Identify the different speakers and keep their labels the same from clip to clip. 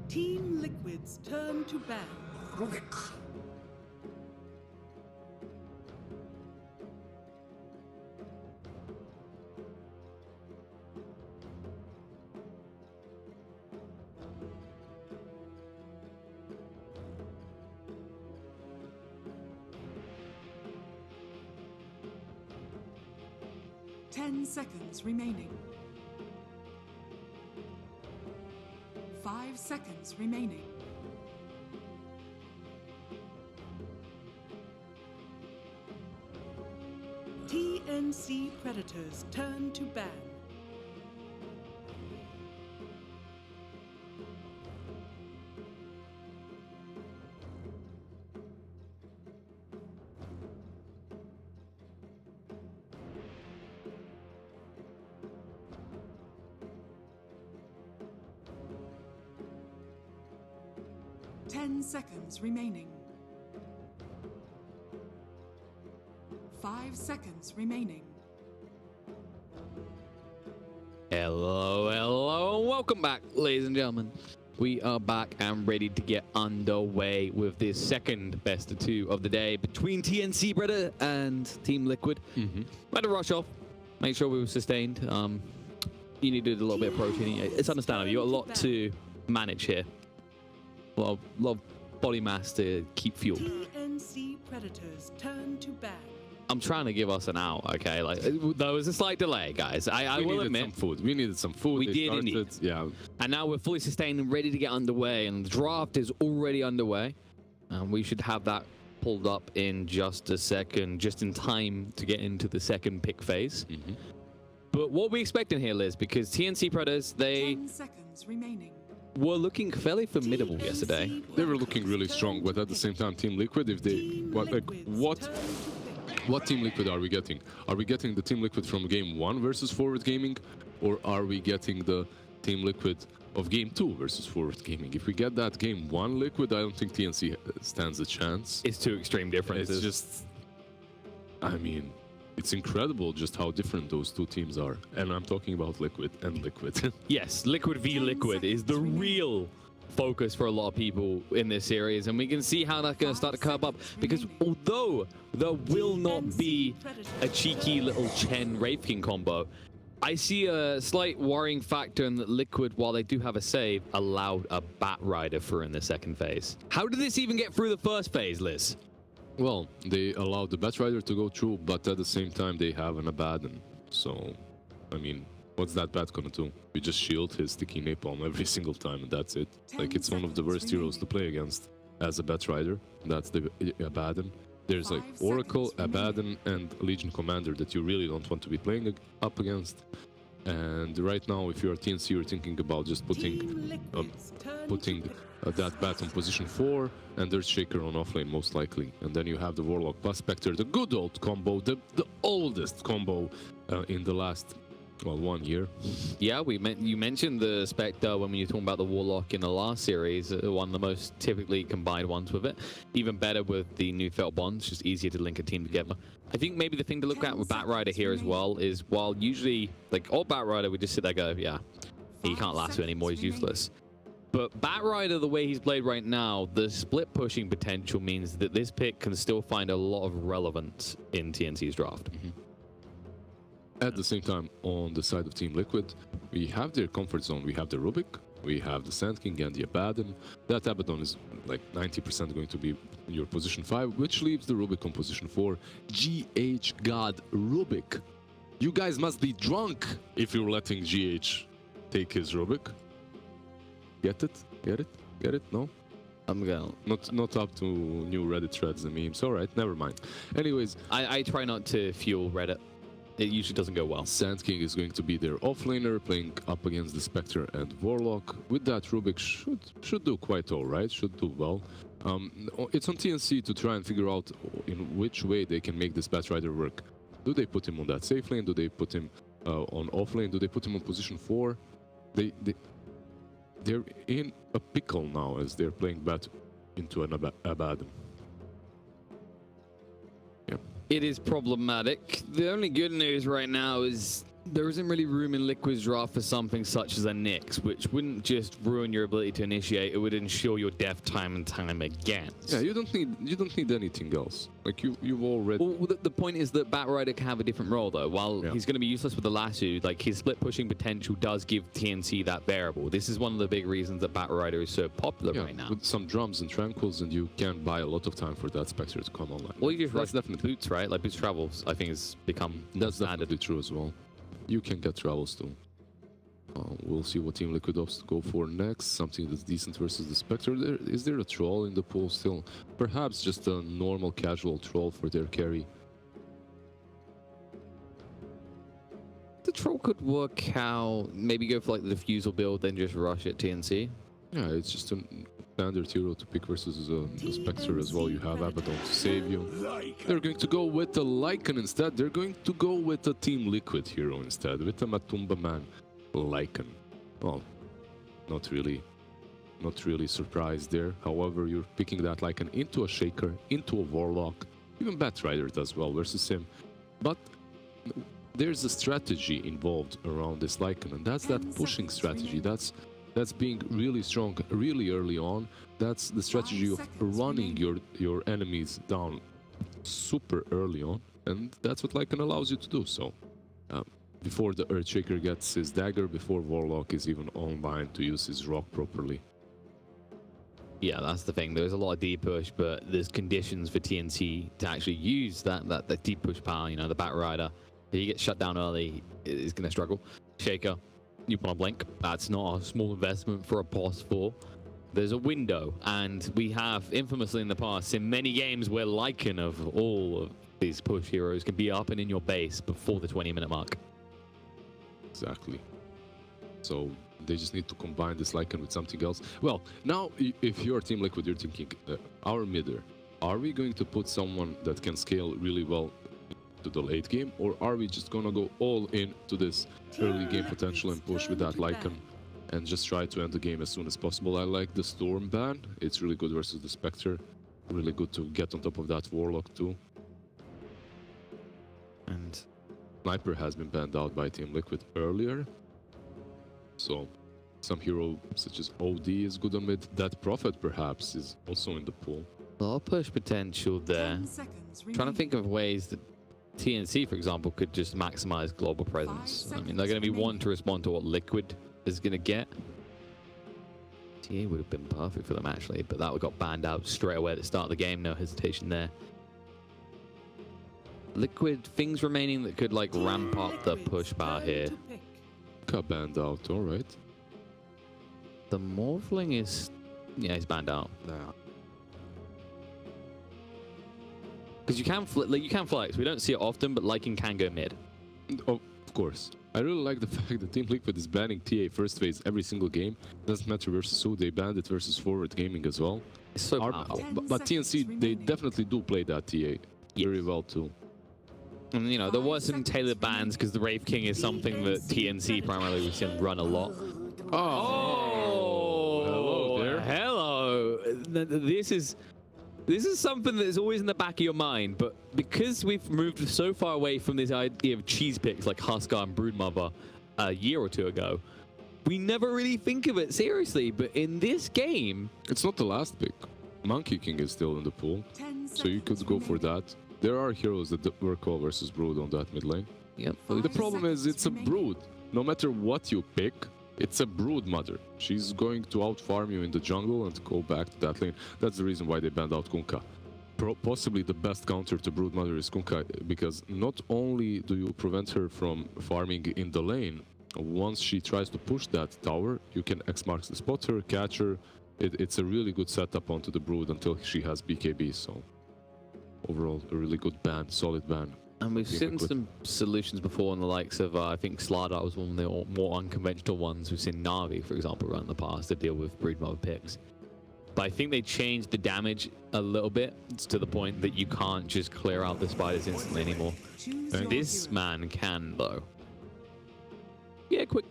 Speaker 1: Team Liquid's turn to ban.
Speaker 2: Rubik.
Speaker 1: 10 seconds remaining. 5 seconds remaining. TNC Predators turn to ban. Ten seconds remaining. 5 seconds remaining.
Speaker 3: Hello, and welcome back, ladies and gentlemen. We are back and ready to get underway with this second best of two of the day between TNC Predator and Team Liquid. We had to rush off, make sure we were sustained. You needed a little bit of protein. It's understandable. You got a lot to manage here. A lot of body mass to keep fueled.
Speaker 1: TNC Predators turn to ban.
Speaker 3: I'm trying to give us an out, okay? Like there was a slight delay, guys. I will admit.
Speaker 2: We needed some food.
Speaker 3: We did indeed.
Speaker 2: Yeah.
Speaker 3: And now we're fully sustained and ready to get underway, and the draft is already underway. We should have that pulled up in just a second, just in time to get into the second pick phase. But what are we expecting here, Liz? Because TNC Predators, they
Speaker 1: 10 seconds remaining.
Speaker 3: were looking fairly formidable yesterday.
Speaker 2: They were looking really strong, but at the same time, Team Liquid, if they what Team Liquid are we getting? Are we getting the Team Liquid from Game 1 versus Forward Gaming, or are we getting the Team Liquid of Game 2 versus Forward Gaming? If we get that Game 1 Liquid, I don't think TNC stands a chance.
Speaker 3: It's two extreme differences.
Speaker 2: It's just, I mean, it's incredible just how different those two teams are. And I'm talking about Liquid and Liquid.
Speaker 3: Yes, Liquid v Liquid is the real focus for a lot of people in this series, and we can see how that's going to start to curb up, because although there will not be a cheeky little Chen Wraith King combo, I see a slight worrying factor in that Liquid, while they do have a save, allowed a Bat Rider through in the second phase. How did this even get through the first phase, Liz?
Speaker 2: Well, they allowed the Bat Rider to go through, but at the same time they have an Abaddon. So, I mean, what's that Bat gonna do? We just shield his sticky napalm every single time, and that's it. Like, it's one of the worst heroes to play against as a Bat Rider. That's the Abaddon. There's like Oracle, Abaddon, and Legion Commander that you really don't want to be playing up against. And right now, if you're TNC, you're thinking about just putting that Bat on position 4 and there's Shaker on offlane most likely. And then you have the Warlock plus Spectre, the good old combo, the oldest combo in the last, well, 1 year.
Speaker 3: Yeah, you mentioned the Spectre when you were talking about the Warlock in the last series, one of the most typically combined ones with it. Even better with the new Felt Bonds, just easier to link a team together. I think maybe the thing to look at with Bat Rider here as well is, while usually, like, old Bat Rider, we just sit there and go, yeah, he can't last anymore, he's useless. But Bat Rider, the way he's played right now, the split pushing potential means that this pick can still find a lot of relevance in TNC's draft.
Speaker 2: At the same time, on the side of Team Liquid, we have their comfort zone. We have the Rubik, we have the Sand King and the Abaddon. That Abaddon is like 90% going to be your position 5, which leaves the Rubik on position 4. GH God Rubik. You guys must be drunk if you're letting GH take his Rubik. Get it? Get it? Get it? No?
Speaker 3: I'm going.
Speaker 2: Not up to new Reddit threads and memes. All right, never mind. Anyways,
Speaker 3: I try not to fuel Reddit. It usually doesn't go well.
Speaker 2: Sand King is going to be their offlaner, playing up against the Spectre and Warlock. With that, Rubik should do quite all right. Should do well. It's on TNC to try and figure out in which way they can make this Bat Rider work. Do they put him on that safe lane? Do they put him on offlane? Do they put him on position 4? They're in a pickle now as they're playing Bat into an Abaddon. Yeah.
Speaker 3: It is problematic. The only good news right now is There isn't really room in Liquid's draft for something such as a Nyx, which wouldn't just ruin your ability to initiate, it would ensure your death time and time again.
Speaker 2: Yeah, you don't need anything else. Like you've already.
Speaker 3: Well, the point is that Batrider can have a different role though. While he's going to be useless with the lasso, like his split pushing potential does give TNC that variable. This is one of the big reasons that Batrider is so popular right now.
Speaker 2: With some drums and tranquils, and you can buy a lot of time for that Spectre to come online.
Speaker 3: Well, you just
Speaker 2: that's
Speaker 3: rush
Speaker 2: definitely
Speaker 3: Boots, right? Like Boots travels, I think has become
Speaker 2: that's
Speaker 3: standard.
Speaker 2: definitely true as well. You can get travels too. We'll see what Team Liquid opts to go for next. Something that's decent versus the Spectre. Is there a troll in the pool still? Perhaps just a normal casual troll for their carry.
Speaker 3: The troll could work out. Maybe go for like the diffusal build, then just rush at TNC.
Speaker 2: Yeah, it's just a standard hero to pick versus the Spectre as well. You have Abaddon to save you. They're going to go with the Lycan instead. They're going to go with a Team Liquid hero instead, with a Matumba Man Lycan. Well, not really surprised there. However, you're picking that Lycan into a Shaker, into a Warlock. Even Batrider does well versus him. But there's a strategy involved around this Lycan, and that's that pushing strategy. That's being really strong really early on. That's the strategy of running your enemies down super early on, and that's what Lycan allows you to do. So before the Earthshaker gets his dagger, before Warlock is even online to use his rock properly.
Speaker 3: Yeah, that's the thing. There's a lot of deep push, but there's conditions for TNC to actually use that deep push power. You know, the Batrider, if he gets shut down early, is going to struggle. Shaker, you want to blink. That's not a small investment for a boss 4. There's a window, and we have infamously in the past seen many games where Lycan of all of these push heroes can be up and in your base before the 20-minute mark.
Speaker 2: Exactly. So they just need to combine this Lycan with something else. Well, now if you're Team Liquid, you're thinking, our midder, are we going to put someone that can scale really well to the late game, or are we just gonna go all in to this early game potential and push with that Lycan and just try to end the game as soon as possible? I like the Storm ban. It's really good versus the Spectre. Really good to get on top of that Warlock too.
Speaker 3: And
Speaker 2: Sniper has been banned out by Team Liquid earlier. So some hero such as OD is good on mid. That Prophet perhaps is also in the pool.
Speaker 3: a lot of push potential there. Trying to think of ways that TNC, for example, could just maximize global presence. I mean, they're going to be one to respond to what Liquid is going to get. TA would have been perfect for them, actually, but that got banned out straight away at the start of the game. No hesitation there. Liquid, things remaining that could, like, ramp up the push bar here.
Speaker 2: Got banned out, alright.
Speaker 3: The Morphling is... yeah, he's banned out. Because you can flex. We don't see it often, but Lycan can go mid.
Speaker 2: Oh, of course. I really like the fact that Team Liquid is banning TA first phase every single game. Doesn't matter versus who, they banned it versus Forward Gaming as well.
Speaker 3: It's so powerful.
Speaker 2: But TNC, they definitely do play that TA very well too.
Speaker 3: And, you know, there was some tailored bans because the Wraith King is something that TNC primarily we've seen run a lot.
Speaker 2: Oh! Hello there.
Speaker 3: Hello! This is something that is always in the back of your mind, but because we've moved so far away from this idea of cheese picks like Huskar and Broodmother a year or two ago, we never really think of it seriously. But in this game...
Speaker 2: it's not the last pick. Monkey King is still in the pool, so you could go for that. There are heroes that work well versus Brood on that mid lane.
Speaker 3: Yep.
Speaker 2: The problem is it's a Brood. No matter what you pick, it's a Brood mother. She's going to out-farm you in the jungle and go back to that lane. That's the reason why they banned out Kunkka. Possibly the best counter to Brood mother is Kunkka, because not only do you prevent her from farming in the lane, once she tries to push that tower, you can X marks the spot her, catch her. It's a really good setup onto the Brood until she has BKB, so overall a really good ban, solid ban.
Speaker 3: And we've seen some solutions before in the likes of, I think Slardar was one of the more unconventional ones. We've seen Na'Vi, for example, run in the past to deal with Broodmother picks. But I think they changed the damage a little bit to the point that you can't just clear out the spiders instantly anymore. This man can, though. Yeah, quick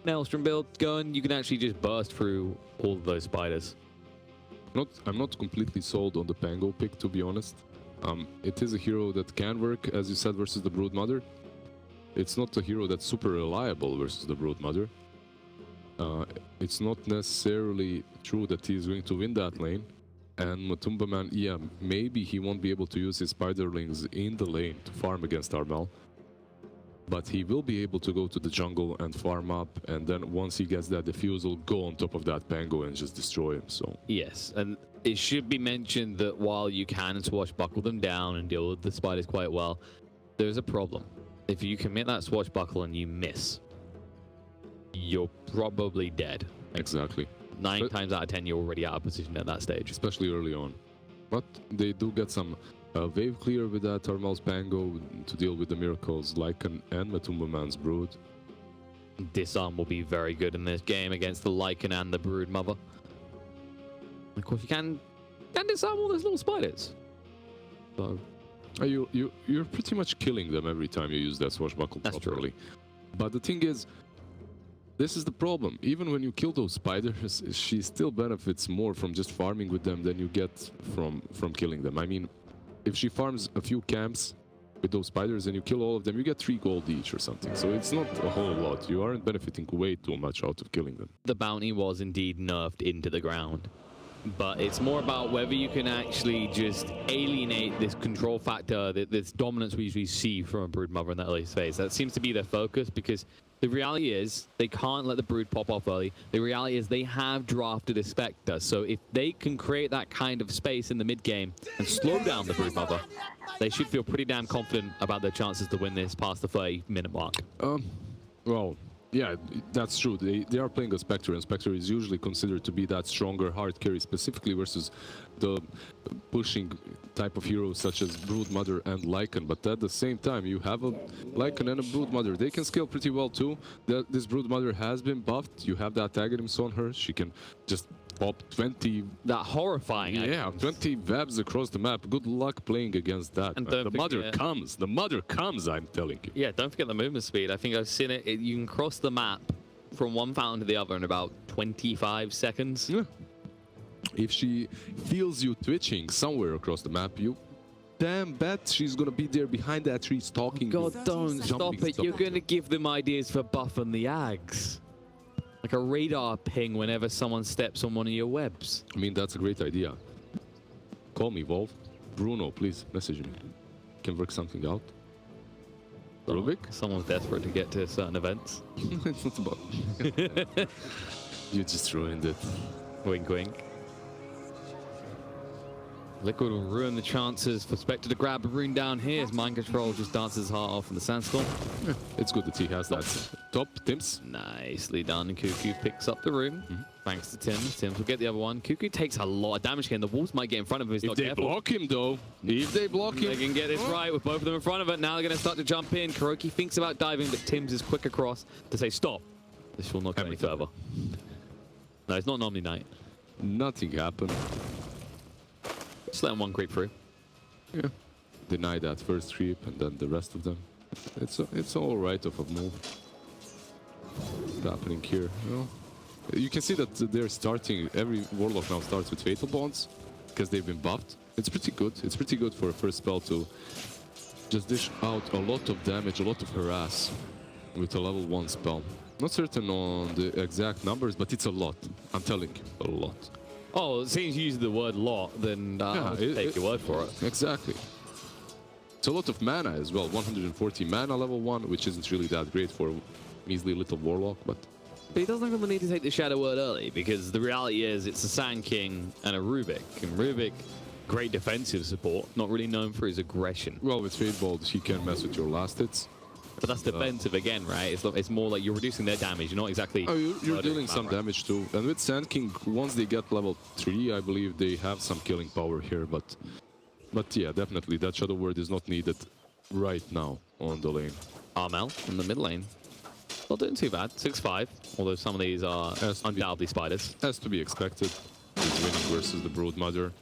Speaker 3: Maelstrom build going. You can actually just burst through all of those spiders.
Speaker 2: I'm not completely sold on the Pango pick, to be honest. It is a hero that can work, as you said, versus the Brood Mother. it's not a hero that's super reliable versus the Brood Mother. It's not necessarily true that he's going to win that lane. And Matumba Man, yeah, maybe he won't be able to use his spiderlings in the lane to farm against Armel. But he will be able to go to the jungle and farm up, and then once he gets that defusal, go on top of that Pango and just destroy him. So
Speaker 3: Yes, and it should be mentioned that while you can swashbuckle them down and deal with the spiders quite well, there's a problem. If you commit that swashbuckle and you miss, you're probably dead.
Speaker 2: exactly.
Speaker 3: 9 times out of 10, you're already out of position at that stage.
Speaker 2: Especially early on. But they do get some wave clear with that Armel's Pango to deal with the miracles Lycan and Matumba Man's Brood.
Speaker 3: Disarm will be very good in this game against the Lycan and the Brood Mother. Of course, you can disarm all those little spiders. So
Speaker 2: You're pretty much killing them every time you use that swashbuckle
Speaker 3: That's
Speaker 2: properly. But the thing is, this is the problem. Even when you kill those spiders, she still benefits more from just farming with them than you get from killing them. I mean, if she farms a few camps with those spiders and you kill all of them, you get 3 gold each or something. So it's not a whole lot. You aren't benefiting way too much out of killing them.
Speaker 3: the bounty was indeed nerfed into the ground. But it's more about whether you can actually just alienate this control factor, this dominance we usually see from a Brood Mother in that early phase. That seems to be their focus, because the reality is they can't let the Brood pop off early. The reality is they have drafted a Spectre. So if they can create that kind of space in the mid game and slow down the Brood Mother, they should feel pretty damn confident about their chances to win this past the 30-minute mark.
Speaker 2: Well, yeah, that's true. They are playing a Spectre, and Spectre is usually considered to be that stronger hard carry, specifically versus the pushing type of heroes such as Brood Mother and Lycan. But at the same time, you have a Lycan and a Brood Mother. They can scale pretty well too. This Brood Mother has been buffed. You have that Aghanim's on her. She can just pop 20...
Speaker 3: That horrifying.
Speaker 2: Yeah, 20 webs across the map. Good luck playing against that.
Speaker 3: And
Speaker 2: The mother comes. The mother comes, I'm telling you.
Speaker 3: Yeah, don't forget the movement speed. I think I've seen it. You can cross the map from one fountain to the other in about 25 seconds.
Speaker 2: Yeah. If she feels you twitching somewhere across the map, you damn bet she's gonna be there behind that tree stalking you.
Speaker 3: God, don't stop it. You're going to give them ideas for buffing the Ags. Like a radar ping whenever someone steps on one of your webs.
Speaker 2: I mean, that's a great idea. Call me, Volv. Bruno, please message me. Can work something out. Rubik?
Speaker 3: Someone's desperate to get to certain events.
Speaker 2: It's not about... You just ruined it.
Speaker 3: Wink, wink. Liquid will ruin the chances for Spectre to grab a rune down here as Mind Control just dances his heart off in the Sandstorm.
Speaker 2: Yeah, it's good that he has that. Top, Tims.
Speaker 3: Nicely done. Cuckoo picks up the rune. Thanks to Tims. Tims will get the other one. Cuckoo takes a lot of damage here, and the wolves might get in front of him if he's
Speaker 2: If
Speaker 3: not
Speaker 2: they
Speaker 3: careful.
Speaker 2: block him, though. If they block him.
Speaker 3: They can get this right with both of them in front of it. Now they're going to start to jump in. Kuroki thinks about diving, but Tims is quick across to say, stop. This will not go any further. No, it's not an Omni Knight.
Speaker 2: Nothing happened.
Speaker 3: Just let him one creep through.
Speaker 2: Yeah. Deny that first creep and then the rest of them. It's all right of a move. What's happening here? You can see that they're starting, every Warlock now starts with Fatal Bonds because they've been buffed. It's pretty good. It's pretty good for a first spell to just dish out a lot of damage, a lot of harass with a level 1 spell. Not certain on the exact numbers, but it's a lot. I'm telling you, a lot.
Speaker 3: Oh, since you use the word lot, then I'll take your word for it.
Speaker 2: Exactly. It's a lot of mana as well. 140 mana level 1, which isn't really that great for a measly little Warlock, but
Speaker 3: he doesn't really need to take the Shadow Word early, because the reality is it's a Sand King and a Rubik. And Rubik, great defensive support, not really known for his aggression.
Speaker 2: well, with Fade Bolt, he can mess with your last hits.
Speaker 3: But that's defensive again, right? It's more like you're reducing their damage. You're not exactly...
Speaker 2: Oh, you're
Speaker 3: murdering
Speaker 2: dealing some
Speaker 3: them, right?
Speaker 2: damage too. And with Sand King, once they get level 3, I believe they have some killing power here, but yeah, definitely that Shadow Word is not needed right now on the lane.
Speaker 3: Armel in the mid lane. Not doing too bad. 6-5. Although some of these are undoubtedly spiders.
Speaker 2: Has to be expected. He's winning versus the Brood Mother.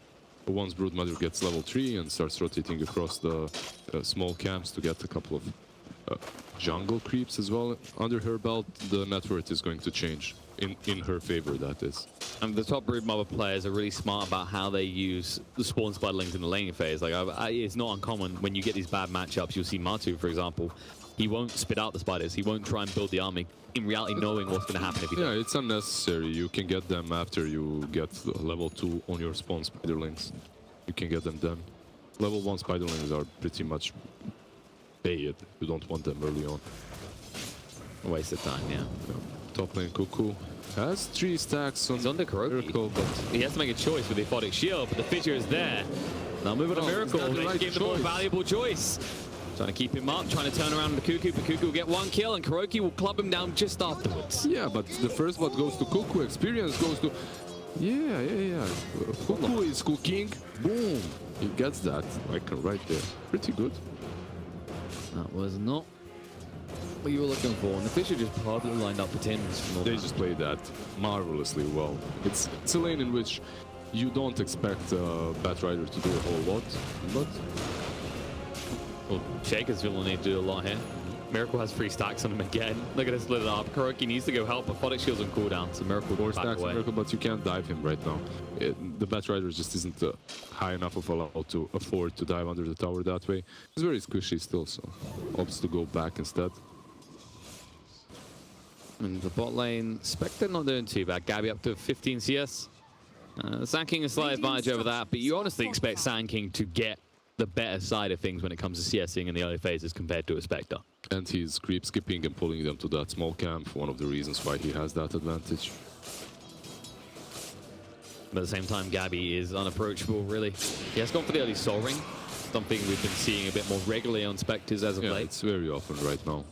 Speaker 2: But once Brood Mother gets level 3 and starts rotating across the small camps to get a couple of jungle creeps as well under her belt, the net worth is going to change. in her favor, that is.
Speaker 3: And the top brood mother players are really smart about how they use the spawn spiderlings in the laning phase. Like, it's not uncommon when you get these bad matchups. You'll see Matu, for example. He won't spit out the spiders. He won't try and build the army. In reality, knowing what's going to happen if he does.
Speaker 2: It's unnecessary. You can get them after you get the level 2 on your spawn spiderlings. You can get them then. Level 1 spiderlings are pretty much paid. You don't want them early on.
Speaker 3: A waste of time, yeah.
Speaker 2: Top lane Cuckoo has 3 stacks on,
Speaker 3: He's on the
Speaker 2: Miracle, but
Speaker 3: he has to make a choice with the Aphotic Shield, but the fissure is there. Now moving on Miracle,
Speaker 2: is that the
Speaker 3: they
Speaker 2: right
Speaker 3: give the more
Speaker 2: choice?
Speaker 3: valuable choice. Trying to keep him up, trying to turn around the Cuckoo, but Cuckoo will get 1 kill, and Kuroki will club him down just afterwards.
Speaker 2: yeah, but the first blood goes to Cuckoo, experience goes to... Yeah. Cuckoo is cooking. Boom. He gets that, like right there. Pretty good.
Speaker 3: That was not what you were looking for, and the Fissure just probably lined up for Tims.
Speaker 2: They just played that marvelously well. It's a lane in which you don't expect Batrider to do a whole lot, but...
Speaker 3: Well, Shaker's will need to do a lot here. Miracle has 3 stacks on him again. Look at this lit it up. Kuroki needs to go help, but Aphotic Shield's on cooldown, so Miracle
Speaker 2: 4
Speaker 3: goes back
Speaker 2: stacks
Speaker 3: away.
Speaker 2: on Miracle, but you can't dive him right now. The Batrider just isn't high enough of a level to afford to dive under the tower that way. He's very squishy still, so opts to go back instead.
Speaker 3: And the bot lane, Spectre not doing too bad. Gabby up to 15 CS. Sand King a slight advantage over that, but you honestly expect Sand King to get the better side of things when it comes to CSing in the early phases compared to a Spectre.
Speaker 2: And he's creep skipping and pulling them to that small camp, one of the reasons why he has that advantage.
Speaker 3: But at the same time, Gabby is unapproachable, really. He has gone for the early Soul Ring, something we've been seeing a bit more regularly on Spectres as of
Speaker 2: Yeah,
Speaker 3: late.
Speaker 2: it's very often right now.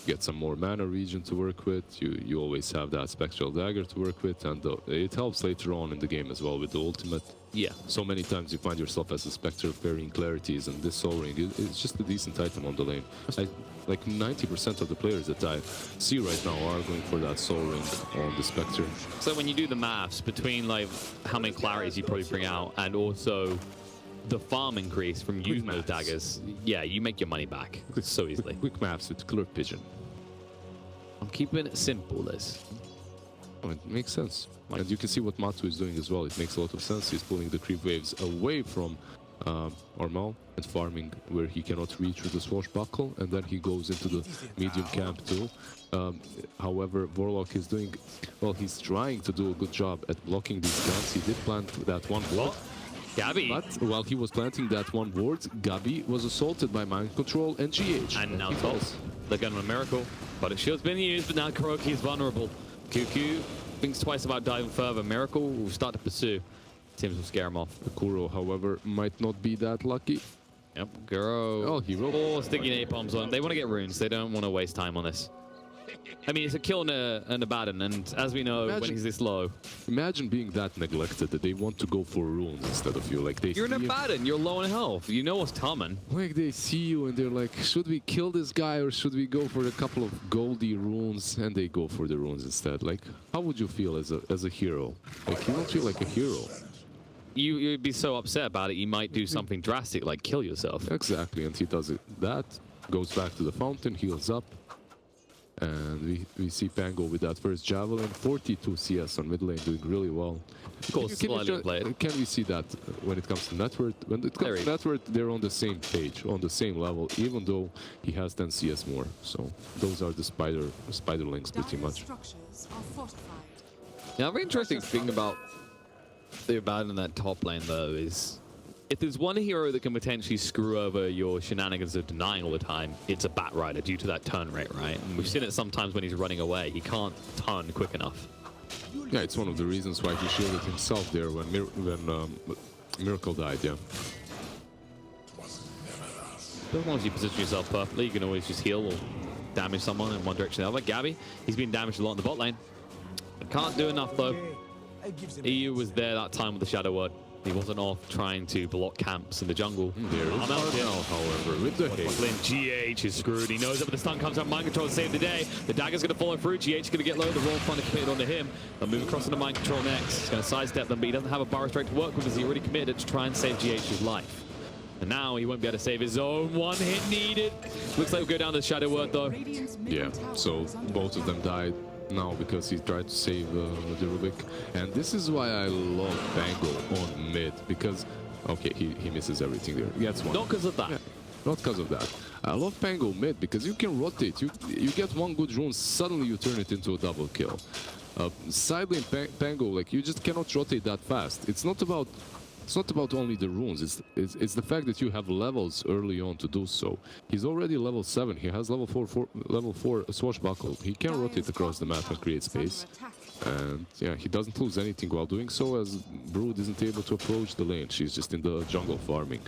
Speaker 2: Get some more mana region to work with. You always have that Spectral Dagger to work with, and it helps later on in the game as well with the ultimate.
Speaker 3: Yeah.
Speaker 2: So many times you find yourself as a Spectre parrying clarities, and this Soul Ring, it's just a decent item on the lane. Like 90% of the players that I see right now are going for that Soul Ring on the Spectre.
Speaker 3: So when you do the maths between like how many clarities you probably bring out and also the farm increase from using those
Speaker 2: maths.
Speaker 3: daggers, yeah, you make your money back so easily.
Speaker 2: Quick maps with Clear Pigeon.
Speaker 3: I'm keeping it simple, Liz.
Speaker 2: Oh, it makes sense. And you can see what Matu is doing as well. It makes a lot of sense. He's pulling the creep waves away from Armal and farming where he cannot reach with the swashbuckle, and then he goes into the medium camp too. However, Warlock is doing... Well, he's trying to do a good job at blocking these camps. He did plant that one ward.
Speaker 3: Gabby.
Speaker 2: But while he was planting that one ward, Gabi was assaulted by Mind Control and GH.
Speaker 3: And now
Speaker 2: he
Speaker 3: falls. The gun with Miracle. But his shield's been used, but now Kuroki is vulnerable. Cuckoo thinks twice about diving further. Miracle will start to pursue. Tims will scare him off.
Speaker 2: Kuro, however, might not be that lucky.
Speaker 3: Yep, Guro.
Speaker 2: Oh, he rolled.
Speaker 3: 4 sticky napalms on. They want to get runes. They don't want to waste time on this. I mean, it's a kill and a Abaddon, and as we know, when he's this low...
Speaker 2: Imagine being that neglected that they want to go for runes instead of you. Like they
Speaker 3: You're an
Speaker 2: see you-
Speaker 3: Abaddon. You're low in health. You know what's coming.
Speaker 2: Like they see you and they're like, should we kill this guy or should we go for a couple of goldy runes? And they go for the runes instead. Like, how would you feel as a hero? Like, you don't feel like a hero.
Speaker 3: You'd be so upset about it, you might do something drastic, like kill yourself.
Speaker 2: Exactly, and he does it. That goes back to the fountain, heals up. And we see Pango with that first Javelin, 42 CS on mid lane, doing really well.
Speaker 3: Of course, slightly played.
Speaker 2: Can we see that when it comes to net worth? When it comes to net worth, they're on the same page, on the same level, even though he has 10 CS more. So those are the spiderlings pretty much.
Speaker 1: Structures are fortified.
Speaker 3: Now, a very interesting thing about the Abaddon in that top lane, though, is if there's one hero that can potentially screw over your shenanigans of denying all the time, it's a Batrider due to that turn rate, right? And we've seen it sometimes when he's running away. He can't turn quick enough.
Speaker 2: Yeah, it's one of the reasons why he shielded himself there when Miracle died, yeah.
Speaker 3: But as long as you position yourself perfectly, you can always just heal or damage someone in one direction or the other. Gabby, he's been damaged a lot in the bot lane. Can't do enough, though. EU was there that time with the Shadow Word. He wasn't off trying to block camps in the jungle.
Speaker 2: There is Arnell, however, with the hate.
Speaker 3: GH is screwed. He knows that when the stun comes out, Mind Control to save the day. The dagger's going to follow through. GH is going to get low. The roll front is committed onto him. They'll move across into Mind Control next. He's going to sidestep them, but he doesn't have a Burrow Strike to work with as he already committed to try and save GH's life. And now he won't be able to save his own. One hit needed. Looks like we'll go down to Shadow Word though.
Speaker 1: Radiant's middle
Speaker 2: Yeah,
Speaker 1: tower
Speaker 2: so
Speaker 1: is under
Speaker 2: both of them died now because he tried to save the Rubik. And this is why I love Bango on mid, because, okay, he misses everything there. He gets one.
Speaker 3: Not because of that.
Speaker 2: Yeah, not because of that. I love Pango mid because you can rotate. You get one good rune, suddenly you turn it into a double kill. Side lane Pango, like, you just cannot rotate that fast. It's not about only the runes. It's the fact that you have levels early on to do so. He's already level 7. He has level 4 swashbuckle. He can rotate across the map and create space. And yeah, he doesn't lose anything while doing so, as Brood isn't able to approach the lane. She's just in the jungle farming.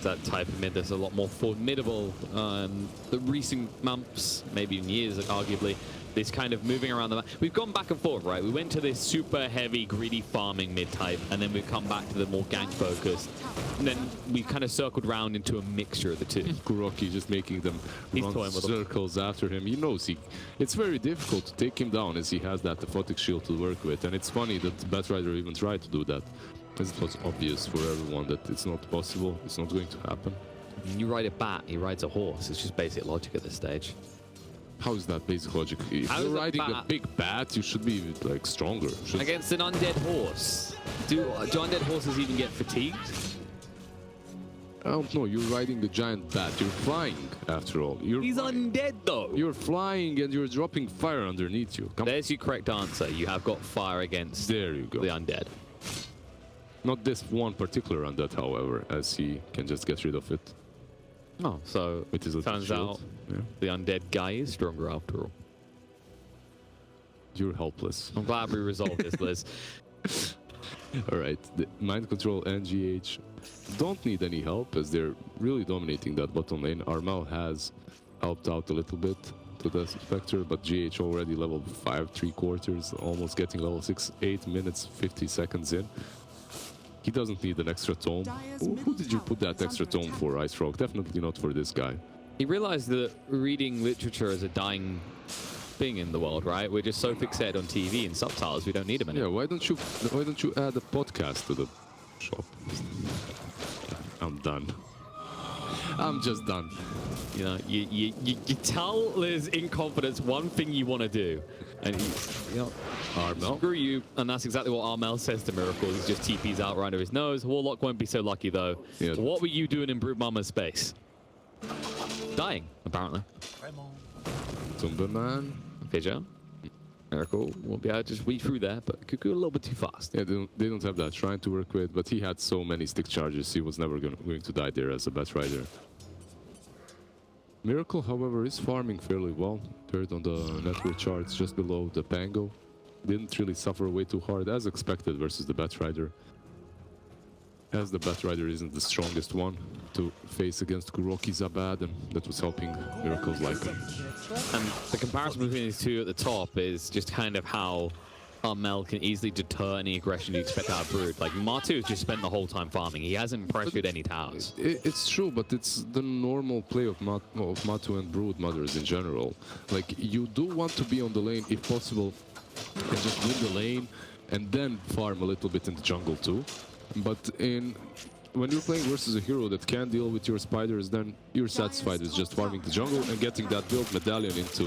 Speaker 3: That type of mid that's a lot more formidable. The recent months, maybe even years, arguably, this kind of moving around the map. We've gone back and forth, right? We went to this super heavy, greedy farming mid type, and then we've come back to the more gank focused. And then we've kind of circled round into a mixture of the two.
Speaker 2: Kuroki just making them
Speaker 3: He's
Speaker 2: run
Speaker 3: toying with
Speaker 2: circles after him. He knows it's very difficult to take him down as he has that aphotic shield to work with. And it's funny that Batrider even tried to do that. As it was obvious for everyone that it's not possible, it's not going to happen.
Speaker 3: When you ride a bat, he rides a horse. It's just basic logic at this stage.
Speaker 2: How is that basic logic? If
Speaker 3: How
Speaker 2: you're
Speaker 3: is a
Speaker 2: riding a
Speaker 3: bat-
Speaker 2: big bat, you should be like stronger.
Speaker 3: Against an undead horse. Do undead horses even get fatigued?
Speaker 2: I don't know. You're riding a giant bat. You're flying, after all.
Speaker 3: He's undead though.
Speaker 2: You're flying and you're dropping fire underneath you.
Speaker 3: There's your correct answer. You have got fire against
Speaker 2: There you go.
Speaker 3: the undead.
Speaker 2: Not this one particular undead, however, as he can just get rid of it.
Speaker 3: Oh, so
Speaker 2: With his little
Speaker 3: turns
Speaker 2: shield.
Speaker 3: out
Speaker 2: Yeah.
Speaker 3: the undead guy is stronger after all.
Speaker 2: You're helpless.
Speaker 3: I'm glad we resolved this, Liz.
Speaker 2: Alright, the Mind Control and GH don't need any help as they're really dominating that bottom lane. Armel has helped out a little bit to the Spectre, but GH already level 5 3/4, almost getting level 6, 8 minutes, 50 seconds in. He doesn't need an extra tome. Who did you put that extra tome for, Ice Frog? Definitely not for this guy.
Speaker 3: He realized that reading literature is a dying thing in the world, right? We're just so fixated on TV and subtitles, we don't need them
Speaker 2: Yeah,
Speaker 3: anymore.
Speaker 2: why don't you add a podcast to the shop? I'm done. I'm just done.
Speaker 3: You know, you tell Liz in confidence one thing you want to do, and you know,
Speaker 2: Armel.
Speaker 3: screw you, and that's exactly what Armel says to Miracle. He just TPs out right under his nose. Warlock won't be so lucky though.
Speaker 2: Yeah.
Speaker 3: What were you doing in Brute Mama's space? Dying, apparently.
Speaker 2: Tumberman.
Speaker 3: Fissure. Miracle won't be able to just weave through there, but Cuckoo a little bit too fast.
Speaker 2: Yeah, they don't have that shrine to work with, but he had so many stick charges, he was never going to die there as a Batrider. Miracle, however, is farming fairly well. Third on the network charts, just below the Pango. Didn't really suffer way too hard, as expected, versus the Batrider. As the Batrider isn't the strongest one to face against Kuroki Zabad, and that was helping Miracle's like him.
Speaker 3: And the comparison between these two at the top is just kind of how Armel can easily deter any aggression you expect out of Brood. Like, Matu has just spent the whole time farming. He hasn't pressured any towers.
Speaker 2: It's true, but it's the normal play of Matu and Brood mothers in general. Like, you do want to be on the lane if possible and just win the lane and then farm a little bit in the jungle too. But when you're playing versus a hero that can deal with your spiders, then you're satisfied with just farming the jungle and getting that build medallion into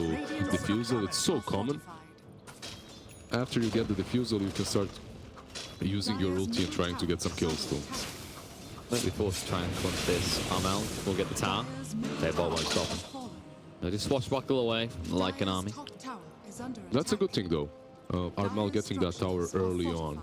Speaker 2: Diffusal. It's so common. After you get the Diffusal, you can start using your ulti and trying to get some kills too.
Speaker 3: Might be forced to try and clump this. Armel will get the tower. Their bot won't stop him. They'll just swashbuckle away like an army.
Speaker 2: That's a good thing though. Armel getting that tower early on.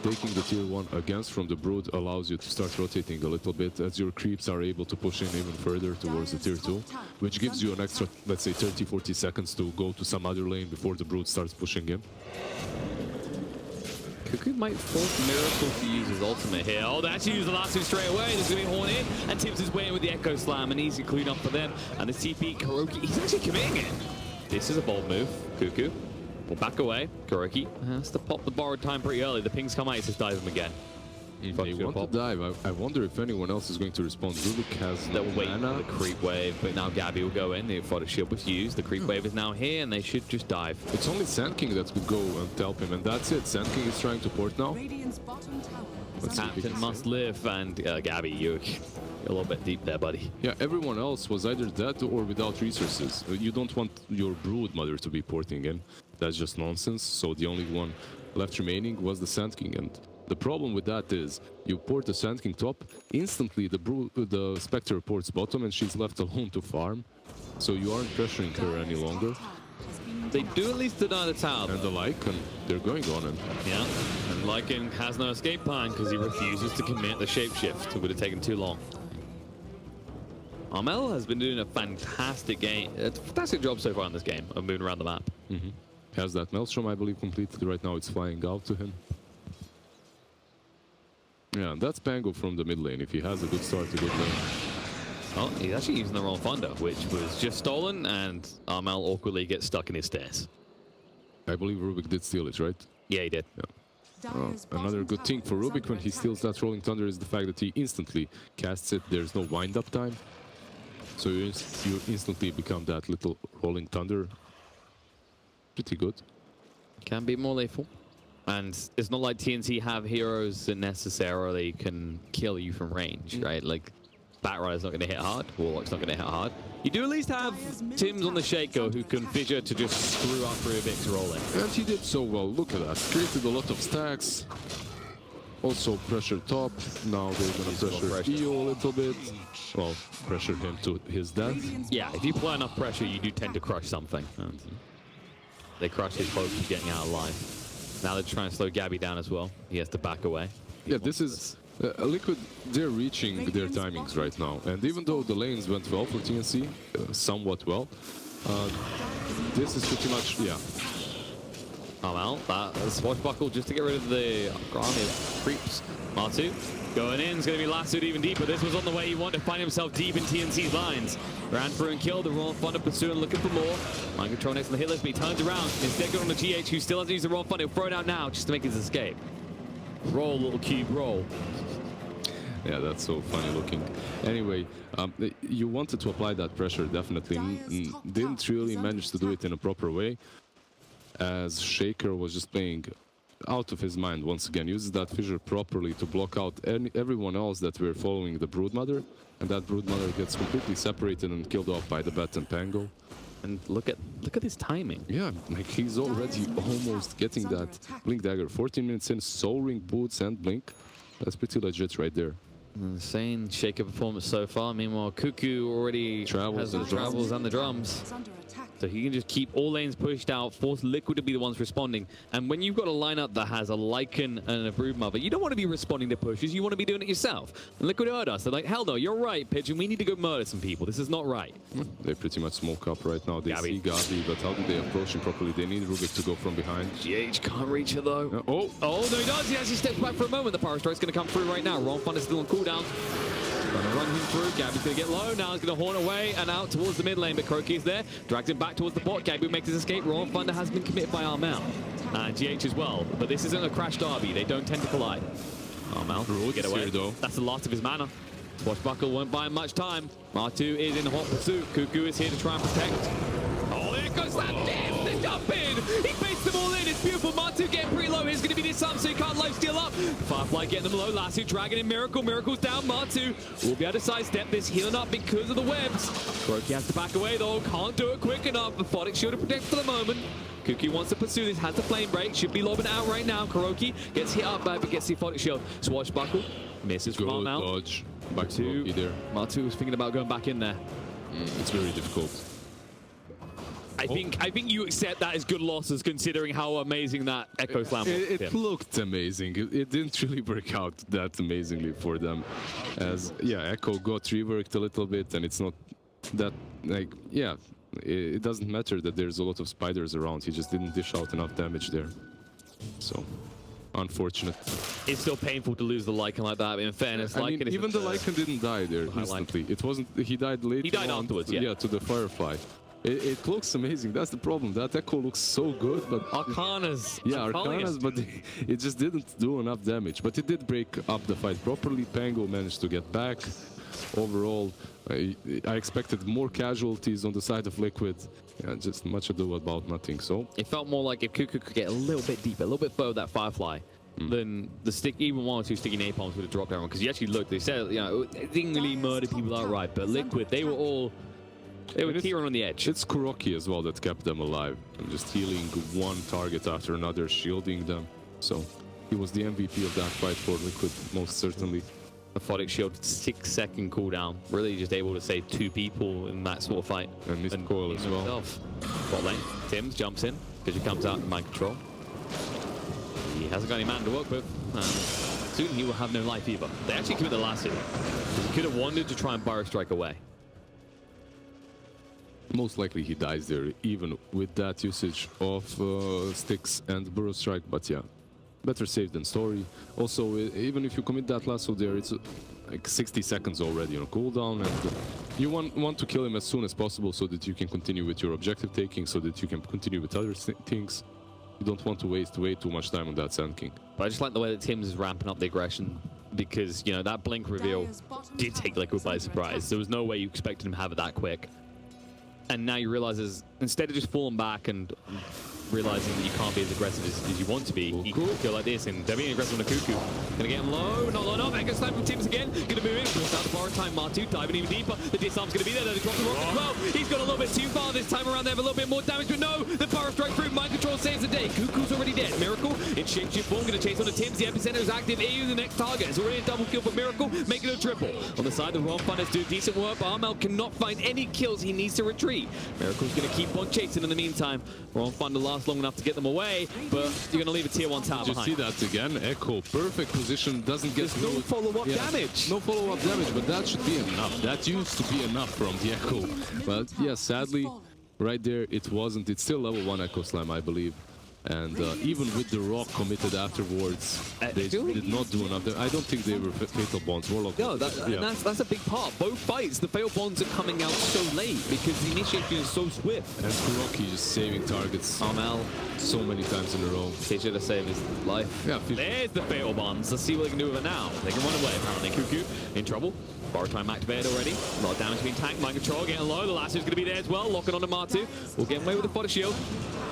Speaker 2: Taking the tier 1 against from the Brood allows you to start rotating a little bit as your creeps are able to push in even further towards the tier 2, which gives you an extra, let's say, 30-40 seconds to go to some other lane before the Brood starts pushing in.
Speaker 3: Cuckoo might force Miracle to use his ultimate here. Oh, they actually use the last two straight away. There's going to be Horn in, and Tibbs is waiting with the Echo Slam, and easy clean up for them. And the TP, Kuroki, he's actually committing it. This is a bold move, Cuckoo. We'll back away. Kuroki has to pop the borrowed time pretty early. The pings come out, he says dive him again.
Speaker 2: They want to dive. I wonder if anyone else is going to respond. Rubik has
Speaker 3: They'll wait for
Speaker 2: mana.
Speaker 3: the creep wave, but now Gabby will go in. The Aphotic Shield was used. The creep wave is now here, and they should just dive.
Speaker 2: It's only Sand King that could go and help him, and that's it. Sand King is trying to port now.
Speaker 1: Radiant's bottom tower
Speaker 2: Let's see if he
Speaker 3: Captain
Speaker 2: can
Speaker 3: must
Speaker 2: save.
Speaker 3: live, and Gabby, you're a little bit deep there, buddy.
Speaker 2: Yeah, everyone else was either dead or without resources. You don't want your brood mother to be porting in. That's just nonsense. So the only one left remaining was the Sand King, and the problem with that is you port the Sand King top, instantly the Spectre ports bottom, and she's left alone to farm. So you aren't pressuring her any longer.
Speaker 3: They do at least deny the tower.
Speaker 2: And the Lycan, they're going on him.
Speaker 3: Yeah, and Lycan has no escape plan because he refuses to commit the shapeshift. It would have taken too long. Armel has been doing a fantastic job so far in this game of moving around the map.
Speaker 2: Has that Maelstrom, I believe, completed right now. It's flying out to him. Yeah, and that's Pango from the mid lane. If he has a good start to good lane.
Speaker 3: Oh, he's actually using the wrong Thunder, which was just stolen, and Armel awkwardly gets stuck in his stairs.
Speaker 2: I believe Rubik did steal it, right?
Speaker 3: Yeah, he did.
Speaker 2: Another good thing for Rubik when he steals that Rolling Thunder is the fact that he instantly casts it. There's no wind-up time. So you instantly become that little Rolling Thunder. Pretty good.
Speaker 3: Can be more lethal. And it's not like TNC have heroes that necessarily can kill you from range, right? Like, Batrider's not going to hit hard, Warlock's not going to hit hard. You do at least have Tims on the Shaco who can fissure to just screw up Rubik's rolling.
Speaker 2: And he did so well. Look at that. Created a lot of stacks. Also pressure top. Now they're going to pressure EO a little bit. Well, pressure him to his death.
Speaker 3: Yeah, if you apply enough pressure, you do tend to crush something. And they crush his hope of getting out alive. Now they're trying to slow Gabby down as well. He has to back away.
Speaker 2: Yeah, this is... Liquid, they're reaching their timings right now. And even though the lanes went well for TNC, somewhat well, this is pretty much, yeah.
Speaker 3: Well, that swashbuckle just to get rid of the army of creeps. Martu going in, is going to be lassoed even deeper. This was on the way he wanted to find himself deep in TNC's lines. Ran through and killed the Royal Thunder, pursuing, looking for more. Mind control next on the hit list, but he turns around. Instead, going on the GH, who still hasn't used the Royal Thunder. He'll throw it out now just to make his escape. Roll, little cube, roll.
Speaker 2: Yeah, that's so funny looking. Anyway, you wanted to apply that pressure, definitely. Didn't really manage to do it in a proper way, as Shaker was just playing out of his mind once again. Uses that fissure properly to block out everyone else that were following the Broodmother, and that Broodmother gets completely separated and killed off by the Bat and Pango.
Speaker 3: And look at this timing.
Speaker 2: Yeah, like he's already almost getting that Blink Dagger. 14 minutes in, Soul Ring, Boots, and Blink. That's pretty legit right there.
Speaker 3: Insane Shaker performance so far. Meanwhile, Cuckoo already has the travels and the drums. So he can just keep all lanes pushed out, force Liquid to be the ones responding. And when you've got a lineup that has a Lycan and a Broodmother, you don't want to be responding to pushes, you want to be doing it yourself. And Liquid heard us. They're like, hell no, you're right, Pigeon. We need to go murder some people. This is not right.
Speaker 2: They pretty much smoke up right now. They see Gabi, but how do they approach him properly? They need Rubik to go from behind.
Speaker 3: GH can't reach her though.
Speaker 2: Oh,
Speaker 3: no, he does. He actually steps back for a moment. The Power Strike's going to come through right now. Ron Fun is still on cooldown. Going to run him through. Gabby's going to get low. Now he's going to horn away and out towards the mid lane. But Kroki's there. Drags him back towards the bot. Gabby makes his escape. Raw Thunder has been committed by Armel. And GH as well. But this isn't a crash derby. They don't tend to collide. Armel, get away.
Speaker 2: Here, though.
Speaker 3: That's the last of his mana. Swashbuckle won't buy him much time. R2 is in hot pursuit. Cuckoo is here to try and protect. Oh, there goes that damn the jump in. He baits them all in. It's beautiful. Martu getting pretty low. He's going to be disarmed, so he can't lifesteal up. Firefly getting them low. Lasso dragging in Miracle. Miracle's down. Martu will be able to sidestep this, healing up because of the webs. Kroki has to back away though. Can't do it quick enough. Aphotic shield to protect for the moment. Cuckoo wants to pursue this. Has the flame break. Should be lobbing it out right now. Kuroki gets hit up, but gets the Aphotic shield. Swashbuckle misses from Armel.
Speaker 2: Dodge. Back to Kuroki there.
Speaker 3: Martu was thinking about going back in there.
Speaker 2: It's very difficult.
Speaker 3: I think you accept that as good losses, considering how amazing that Echo Slam was.
Speaker 2: It looked amazing. It didn't really work out that amazingly for them. As, yeah, Echo got reworked a little bit, and it's not that, like, yeah, it doesn't matter that there's a lot of spiders around. He just didn't dish out enough damage there. So, unfortunate.
Speaker 3: It's still painful to lose the Lycan like that. In fairness,
Speaker 2: I mean, even the Lycan didn't die there instantly. It wasn't. He died later.
Speaker 3: He died afterwards. Yeah,
Speaker 2: to the Firefly. It looks amazing. That's the problem. That Echo looks so good, but
Speaker 3: Arcanas.
Speaker 2: Yeah, Arcanas, but it just didn't do enough damage. But it did break up the fight properly. Pango managed to get back. Overall, I expected more casualties on the side of Liquid. Yeah, just much ado about nothing. So
Speaker 3: it felt more like if Cuckoo could get a little bit deeper, a little bit further that Firefly, then the stick, even 1 or 2 sticky napalms would have dropped everyone. Because you actually looked, they said, you know, it didn't really murder people outright, but Liquid, they were teetering on the edge.
Speaker 2: It's Kuroki as well that kept them alive. And just healing one target after another, shielding them. So he was the MVP of that fight for Liquid, most certainly.
Speaker 3: Aphotic shield, 6-second cooldown. Really just able to save 2 people in that sort of fight.
Speaker 2: And missed coil as well.
Speaker 3: Bot lane, Tims jumps in, because he comes out in mind control. He hasn't got any man to work with, and soon he will have no life either. They actually commit the last hit. He could have wanted to try and Burrow Strike away.
Speaker 2: Most likely he dies there, even with that usage of sticks and Burrow Strike, but yeah. Better safe than sorry. Also, even if you commit that lasso there, it's like 60 seconds already on cooldown, and you want to kill him as soon as possible so that you can continue with your objective taking, so that you can continue with other things. You don't want to waste way too much time on that Sand King.
Speaker 3: But I just like the way that Tims is ramping up the aggression, because, you know, that blink reveal did take Liquid by surprise. There was no way you expected him to have it that quick. And now you realize instead of just falling back and realizing that you can't be as aggressive as you want to be, you can go like this, and they're being aggressive on the Cuckoo. Gonna get him low, not low enough. Echo slam from Tims again. Gonna move in, force out the borrow time. Martu diving even deeper. The disarm's gonna be there. They drop the rock as well. He's got a little bit too far this time around. They have a little bit more damage, but no, the Burrow Strike through. Mind control saves the day. Cuckoo's already dead. Miracle in shapeshift form, gonna chase on the Tims. The epicenter is active. AU the next target. It's already a double kill for Miracle, making it a triple. On the side, the Ron Funners do decent work, but Armel cannot find any kills. He needs to retreat. Miracle's gonna keep on chasing in the meantime. Ron Funder lasts long enough to get them away, but you're going to leave a tier 1 tower behind.
Speaker 2: You see that again? Echo, perfect position, doesn't get
Speaker 3: no follow-up damage.
Speaker 2: No follow-up damage, but that should be enough. That used to be enough from the Echo. But yeah, sadly, right there, it wasn't. It's still level 1 Echo Slam, I believe. And even with the rock committed afterwards, they did not do enough. I don't think they were fatal bonds. Warlock.
Speaker 3: No, that's a big part. Both fights, the fatal bonds are coming out so late because the initiation is so swift.
Speaker 2: And Kuroki just saving targets.
Speaker 3: Armel
Speaker 2: so many times in a row.
Speaker 3: He should have saved his life.
Speaker 2: Yeah,
Speaker 3: there's the fatal bonds. Let's see what they can do with it now. They can run away apparently. Cuckoo in trouble. Borrow time activated already. A lot of damage being tanked. Mind control getting low. The lasso's going to be there as well. Locking on to Martu. We'll get away with the fodder shield.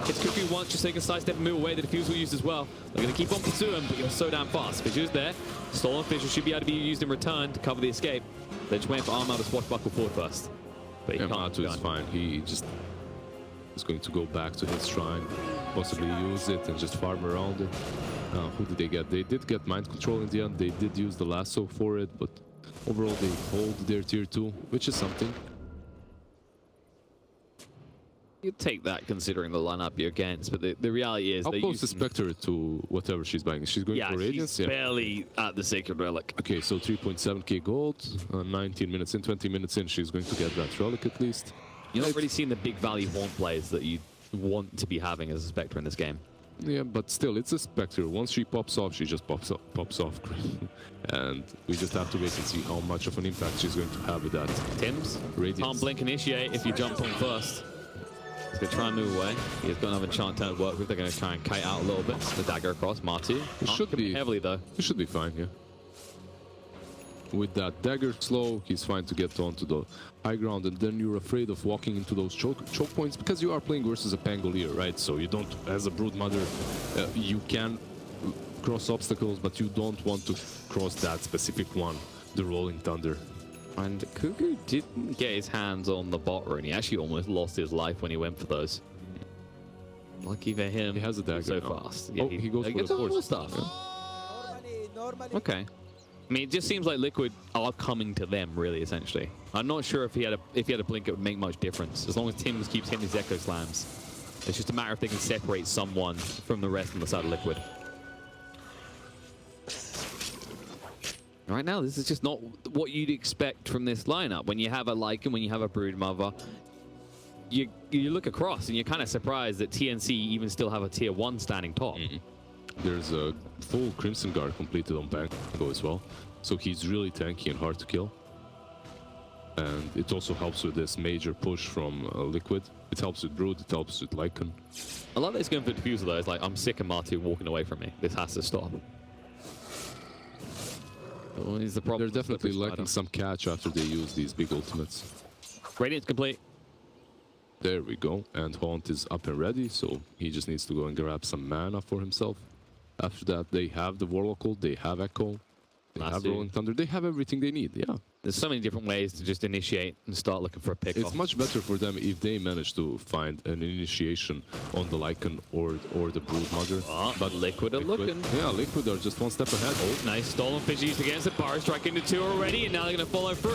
Speaker 3: It's Cuckoo once, just taking a sidestep and move away. The defuse will use as well. They're going to keep on pursuing, but you're so damn fast. Fisher's there. Stolen Fisher should be able to be used in return to cover the escape. They're just waiting for Armel to swashbuckle forward first. But he can't.
Speaker 2: Martu is fine. He just is going to go back to his shrine, possibly use it and just farm around it. Who did they get? They did get mind control in the end. They did use the lasso for it, but overall they hold their tier 2, which is something.
Speaker 3: You take that considering the lineup you're against, but the reality is...
Speaker 2: How close is Spectre to whatever she's buying? She's going for Radiance?
Speaker 3: She's barely at the Sacred Relic.
Speaker 2: Okay, so 3.7k gold, 19 minutes in, 20 minutes in, she's going to get that Relic at least.
Speaker 3: You're not really seeing the big value haunt plays that you want to be having as a Spectre in this game.
Speaker 2: Yeah, but still, it's a Spectre. Once she pops off, she just pops off. And we just have to wait and see how much of an impact she's going to have with that.
Speaker 3: Tims,
Speaker 2: Radiance.
Speaker 3: can't blink initiate if you jump on first. He's going to try and move away. He's got another enchant turn to work with. They're going to try and kite out a little bit. The dagger across. Martu.
Speaker 2: It should be
Speaker 3: heavily though.
Speaker 2: It should be fine, yeah. With that dagger slow, he's fine to get onto the high ground, and then you're afraid of walking into those choke points because you are playing versus a Pangolier, right? So you don't, as a Brood Mother, you can cross obstacles, but you don't want to cross that specific one, the Rolling Thunder.
Speaker 3: And Cuckoo didn't get his hands on the bot rune. He actually almost lost his life when he went for those. Lucky for him.
Speaker 2: He has a dagger
Speaker 3: so
Speaker 2: now.
Speaker 3: fast. Yeah,
Speaker 2: oh, he goes for the force
Speaker 3: stuff.
Speaker 2: Yeah.
Speaker 3: Okay. I mean, it just seems like Liquid are coming to them, really, essentially. I'm not sure if he had a blink, it would make much difference. As long as Tims keeps hitting his Echo Slams. It's just a matter if they can separate someone from the rest on the side of Liquid. Right now, this is just not what you'd expect from this lineup. When you have a Lycan, when you have a Brood Mother, you look across and you're kind of surprised that TNC even still have a tier 1 standing top.
Speaker 2: There's a full Crimson Guard completed on Pango as well. So he's really tanky and hard to kill. And it also helps with this major push from Liquid. It helps with Brood, it helps with Lycan.
Speaker 3: I love that he's going for Diffuser though. It's like, I'm sick of Martu walking away from me. This has to stop. Well, the problem.
Speaker 2: They're definitely lacking some catch after they use these big ultimates.
Speaker 3: Radiance complete.
Speaker 2: There we go. And Haunt is up and ready, so he just needs to go and grab some mana for himself. After that, they have the Warlock ult, they have Echo, they have
Speaker 3: Massive.
Speaker 2: Rolling Thunder, they have everything they need, yeah.
Speaker 3: There's so many different ways to just initiate and start looking for a pick.
Speaker 2: It's much better for them if they manage to find an initiation on the Lycan or the Brood Mother.
Speaker 3: But Liquid are looking.
Speaker 2: Yeah, Liquid are just one step ahead.
Speaker 3: Oh, nice stolen fish used against the bar, striking into 2 already, and now they're going to follow through.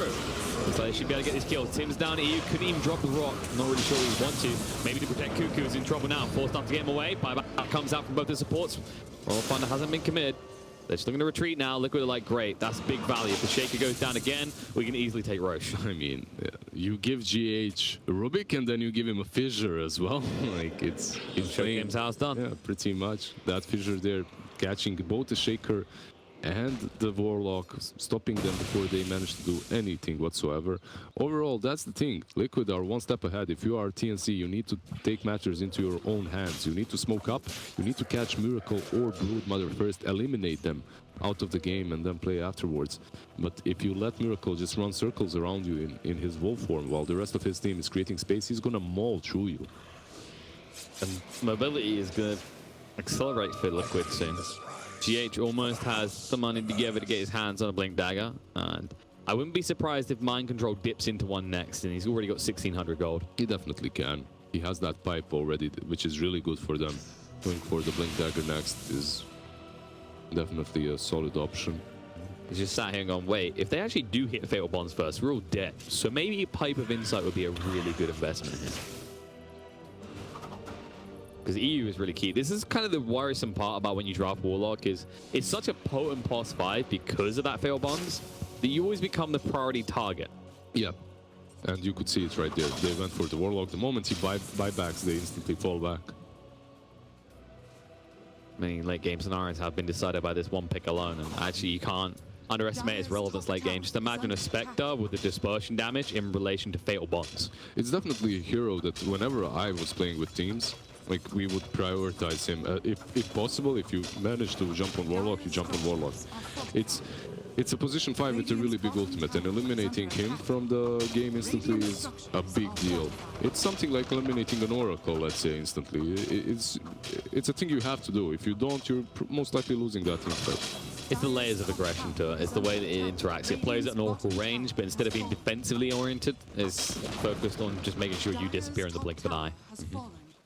Speaker 3: Looks like they should be able to get this kill. Tim's down. EU couldn't even drop the rock. Not really sure he want to. Maybe to protect Cuckoo is in trouble now. Forced up to get him away. Buyback comes out from both the supports. Royal Thunder hasn't been committed. They're just looking to retreat now. Liquid are like, great, that's big value. If the Shaker goes down again, we can easily take Roche.
Speaker 2: I mean, you give GH Rubik and then you give him a fissure as well. Like, it's
Speaker 3: Show game's how it's done.
Speaker 2: Yeah, pretty much. That fissure there, catching both the Shaker and the Warlock, stopping them before they manage to do anything whatsoever. Overall, that's the thing. Liquid are one step ahead. If you are TNC, you need to take matters into your own hands. You need to smoke up. You need to catch Miracle or Brood Mother first, eliminate them out of the game, and then play afterwards. But if you let Miracle just run circles around you in his wolf form while the rest of his team is creating space, he's gonna maul through you.
Speaker 3: And mobility is going to accelerate for Liquid soon. GH almost has the money together to get his hands on a Blink Dagger, and I wouldn't be surprised if Mind Control dips into one next, and he's already got 1,600 gold.
Speaker 2: He definitely can. He has that pipe already, which is really good for them. Going for the Blink Dagger next is definitely a solid option.
Speaker 3: He's just sat here and going, wait, if they actually do hit Fatal Bonds first, we're all dead. So maybe a Pipe of Insight would be a really good investment here. Because EU is really key. This is kind of the worrisome part about when you draft Warlock is it's such a potent pos 5 because of that Fatal Bonds that you always become the priority target.
Speaker 2: Yeah, and you could see it right there. They went for the Warlock. The moment he buybacks, they instantly fall back.
Speaker 3: I mean, late game scenarios have been decided by this one pick alone, and actually you can't underestimate its relevance late game. Just imagine a Spectre with the dispersion damage in relation to Fatal Bonds. It's
Speaker 2: definitely a hero that whenever I was playing with teams, like, we would prioritize him. If possible, if you manage to jump on Warlock, you jump on Warlock. It's a position 5 with a really big ultimate, and eliminating him from the game instantly is a big deal. It's something like eliminating an Oracle, let's say, instantly. It's a thing you have to do. If you don't, you're most likely losing that instead.
Speaker 3: It's the layers of aggression to it. It's the way that it interacts. It plays at an Oracle range, but instead of being defensively oriented, it's focused on just making sure you disappear in the blink of an eye.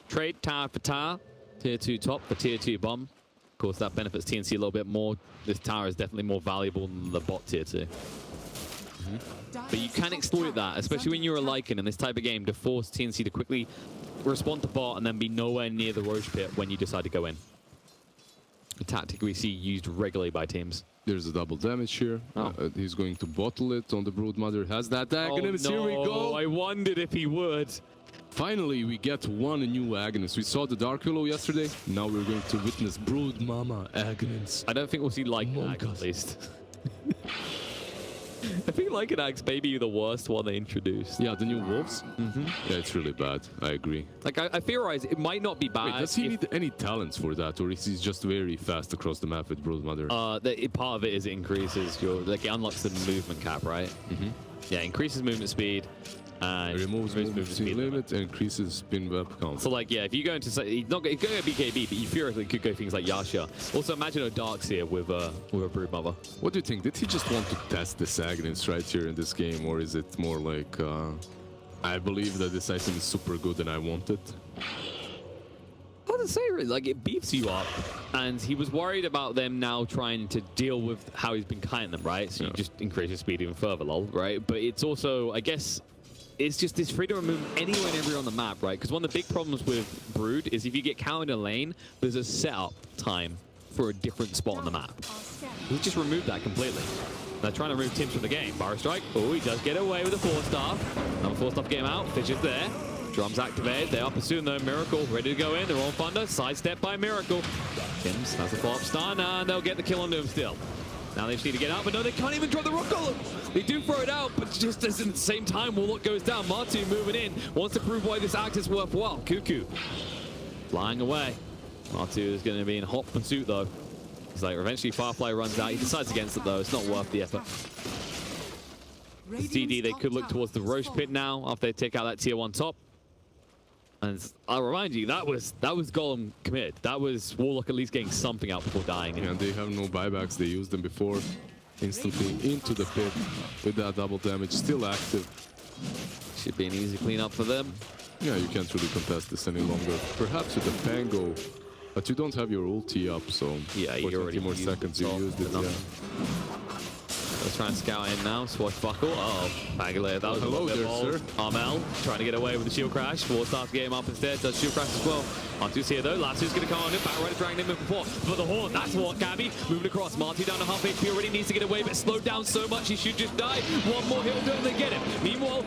Speaker 3: Trade tower for tower, tier 2 top for tier 2 bomb. Of course, that benefits TNC a little bit more. This tower is definitely more valuable than the bot tier 2. But you can exploit that, especially when you're a Lycan in this type of game, to force TNC to quickly respond to bot and then be nowhere near the Roche pit when you decide to go in. A tactic we see used regularly by teams.
Speaker 2: There's a double damage here. He's going to bottle it on the Brood Mother. Has that Aghanim. Here we go.
Speaker 3: I wondered if he would.
Speaker 2: Finally, we get one new Aghanim. We saw the Dark Willow yesterday. Now we're going to witness Brood Mama Aghanim.
Speaker 3: I don't think we'll see Lycan at least. I think Lycan's maybe the worst one they introduced.
Speaker 2: Yeah, the new wolves? Yeah, it's really bad. I agree.
Speaker 3: Like, I theorize it might not be bad.
Speaker 2: Wait, does he need any talents for that, or is he just very fast across the map with Brood Mother?
Speaker 3: Part of it is it increases your, like, it unlocks the movement cap, right? Yeah, increases movement speed. And
Speaker 2: removes movement speed limit and increases spin web count.
Speaker 3: So, like, yeah, if you go into, he's not going to BKB, but you theoretically could go things like Yasha. Also, imagine a Darkseer with a Brood Mother.
Speaker 2: What do you think? Did he just want to test this Aghanim right here in this game, or is it more like, I believe that this item is super good and I want it?
Speaker 3: Hard to say, really. Like, it beefs you up, and he was worried about them now trying to deal with how he's been kiting them, right? So you just increase your speed even further, lol, right? But it's also, I guess, it's just this freedom to move anywhere and everywhere on the map, right? Because one of the big problems with Brood is if you get counted in a lane, there's a setup time for a different spot on the map. He's just removed that completely. They're trying to remove Tims from the game. Barra Strike. Oh, he does get away with a 4-star. Another 4-star game out. Fish is there. Drums activated. They are pursuing though. Miracle ready to go in. They're on Thunder. Sidestep by Miracle. Tims has a follow-up stun, and they'll get the kill on him still. Now they just need to get out, but no, they can't even drop the rock column. They do throw it out, but just as in the same time, Warlock goes down. Martu moving in, wants to prove why this act is worthwhile. Cuckoo flying away. Martu is going to be in hot pursuit though. He's like, eventually Firefly runs out. He decides against it though. It's not worth the effort. CD, they could look towards the Roche pit now after they take out that tier 1 top. And I'll remind you, that was Golem committed. That was Warlock at least getting something out before dying.
Speaker 2: Yeah, and they have no buybacks. They used them before. Instantly into the pit with that double damage. Still active.
Speaker 3: Should be an easy cleanup for them.
Speaker 2: Yeah, you can't really contest this any longer. Perhaps with the Pango, but you don't have your ulti up, so
Speaker 3: yeah,
Speaker 2: for
Speaker 3: you
Speaker 2: 20
Speaker 3: already
Speaker 2: more
Speaker 3: used
Speaker 2: seconds you
Speaker 3: it,
Speaker 2: used it. Yeah.
Speaker 3: Let's try and scout in now. Swashbuckle. Oh, Pangolier. That was a little bit bold. Armel trying to get away with the shield crash. Four starts the game up instead. Does shield crash as well. R2's here though. Lasso's going to come on in. Back right to dragging him in before. But the Horn, that's what Gabby moving across. Marty down to half HP. Already needs to get away, but slowed down so much he should just die. One more he'll do and they get him. Meanwhile,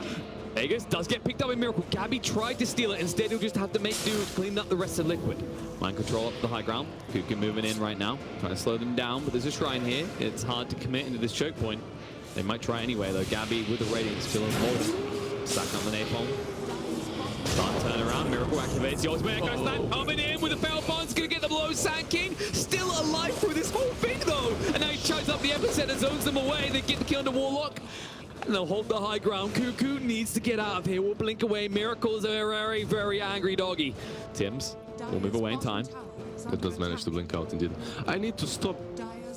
Speaker 3: Vegas does get picked up in Miracle. Gabby tried to steal it. Instead, he'll just have to make do clean up the rest of Liquid. Mind control up to the high ground. Kuka moving in right now. Trying to slow them down, but there's a shrine here. It's hard to commit into this choke point. They might try anyway, though. Gabby with the Radiance feeling bold. Stacking up the Napalm. Start turn around. Miracle activates the ultimate echo slam. Coming in with the Fail Bond's going to get the blow. Sand King still alive through this whole thing, though. And now he chugs up the epicenter, zones them away. They get the kill on the Warlock. And they'll hold the high ground. Cuckoo needs to get out of here. We'll blink away. Miracle's a very, very angry doggy. Tims will move away in time.
Speaker 2: It does manage to blink out indeed. I need to stop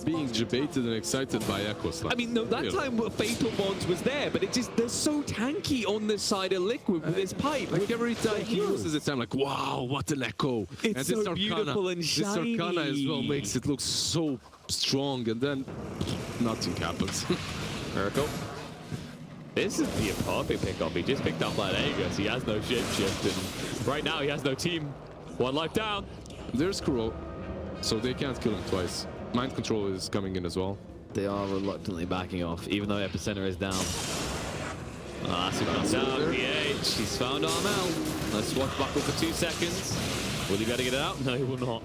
Speaker 2: being debated and excited by Echo Slam.
Speaker 3: I mean, no, that time Fatal Bonds was there, but it just, they're so tanky on this side of Liquid with this pipe.
Speaker 2: Like every time he uses it, I'm like, wow, what an echo.
Speaker 3: It's
Speaker 2: and
Speaker 3: so beautiful and shiny.
Speaker 2: This Arcana as well makes it look so strong, and then nothing happens.
Speaker 3: Miracle. This would be a perfect pickup. He just picked up that Aegis. He has no shapeshift, and right now he has no team. One life down.
Speaker 2: There's Kuro, so they can't kill him twice. Mind control is coming in as well.
Speaker 3: They are reluctantly backing off, even though Epicenter is down. Lassu comes down. PH. He's found Armel. Let's swashbuckle for 2 seconds. Will he be able to get it out? No, he will not.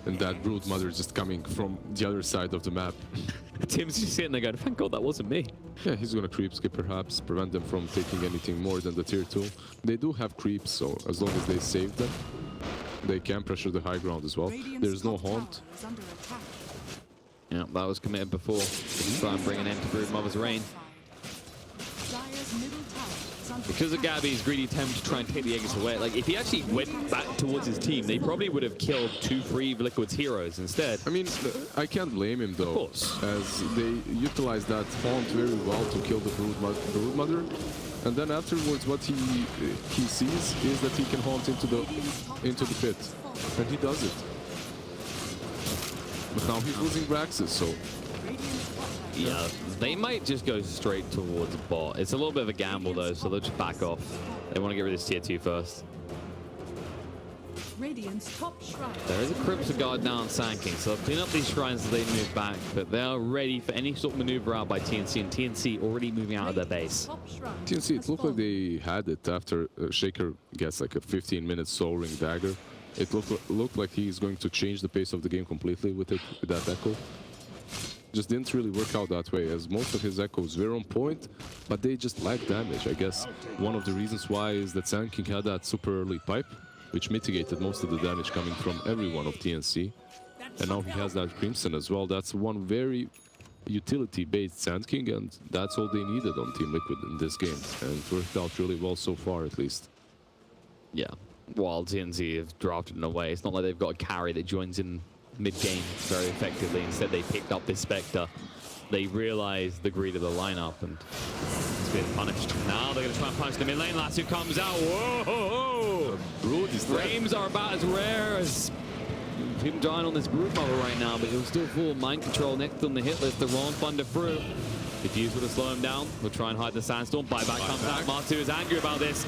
Speaker 2: And that Brood Mother just coming from the other side of the map.
Speaker 3: Tim's just sitting there going, thank God that wasn't me.
Speaker 2: Yeah, he's gonna creep skip perhaps, prevent them from taking anything more than the tier 2. They do have creeps, so as long as they save them, they can pressure the high ground as well. There's no haunt.
Speaker 3: Yeah, that was committed before. Try and bring an end to Brood Mother's reign. Because of Gabby's greedy attempt to try and take the Aegis away, like if he actually went back towards his team, they probably would have killed 2-3 Liquid's heroes instead.
Speaker 2: I mean, I can't blame him though,
Speaker 3: of course,
Speaker 2: as they utilized that haunt very well to kill the Brood Mother. And then afterwards, what he sees is that he can haunt into the pit, and he does it. But now he's losing Braxis, so
Speaker 3: yeah, they might just go straight towards bot. It's a little bit of a gamble though, so they'll just back off. They want to get rid of this tier 2 first. There is a Crimson Guard now on Sand King, so they'll clean up these shrines as they move back, but they are ready for any sort of maneuver out by TNC, and TNC already moving out of their base.
Speaker 2: TNC, it looked like they had it after Shaker gets like a 15-minute Soul Ring dagger. It looked like he's going to change the pace of the game completely with that Echo. Just didn't really work out that way, as most of his echoes were on point, but they just lack damage. I guess one of the reasons why is that Sand King had that super early pipe, which mitigated most of the damage coming from every one of TNC. And now he has that Crimson as well. That's one very utility-based Sand King, and that's all they needed on Team Liquid in this game. And it worked out really well so far, at least.
Speaker 3: Yeah, while TNC have drafted in a way, it's not like they've got a carry that joins in mid-game very effectively. Instead, they picked up this Spectre. They realized the greed of the lineup, and it's been punished. Now they're going to try and punish the mid lane. Lassu comes out. Whoa!
Speaker 2: Brood is
Speaker 3: Flames are about as rare as him dying on this Brood Mother right now, but he'll still full mind control next on the hit list. The Ron Thunder through. Diffuse would have slowed him down. We'll try and hide the Sandstorm. Buyback comes out. Martu is angry about this.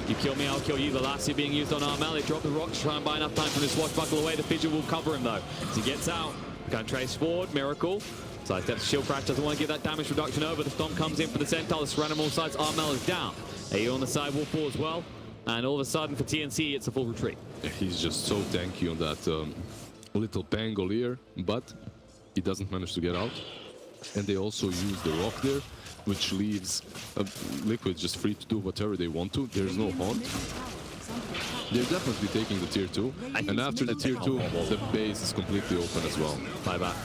Speaker 3: You kill me, I'll kill you. The Lassie being used on Armel. They drop the rock to try and buy enough time for the swashbuckle away. The Fidget will cover him though. As he gets out, can trace forward. Miracle. Side steps shield crash, doesn't want to give that damage reduction over. The Stomp comes in for the Centaur. The Serena on all sides. Armel is down. AU on the side will fall as well. And all of a sudden for TNC, it's a full retreat.
Speaker 2: He's just so tanky on that little Pangolier, but he doesn't manage to get out. And they also use the rock there, which leaves Liquid just free to do whatever they want to. There's no haunt. They're definitely taking the tier 2. And after the tier 2, the base is completely open as well.
Speaker 3: Buyback.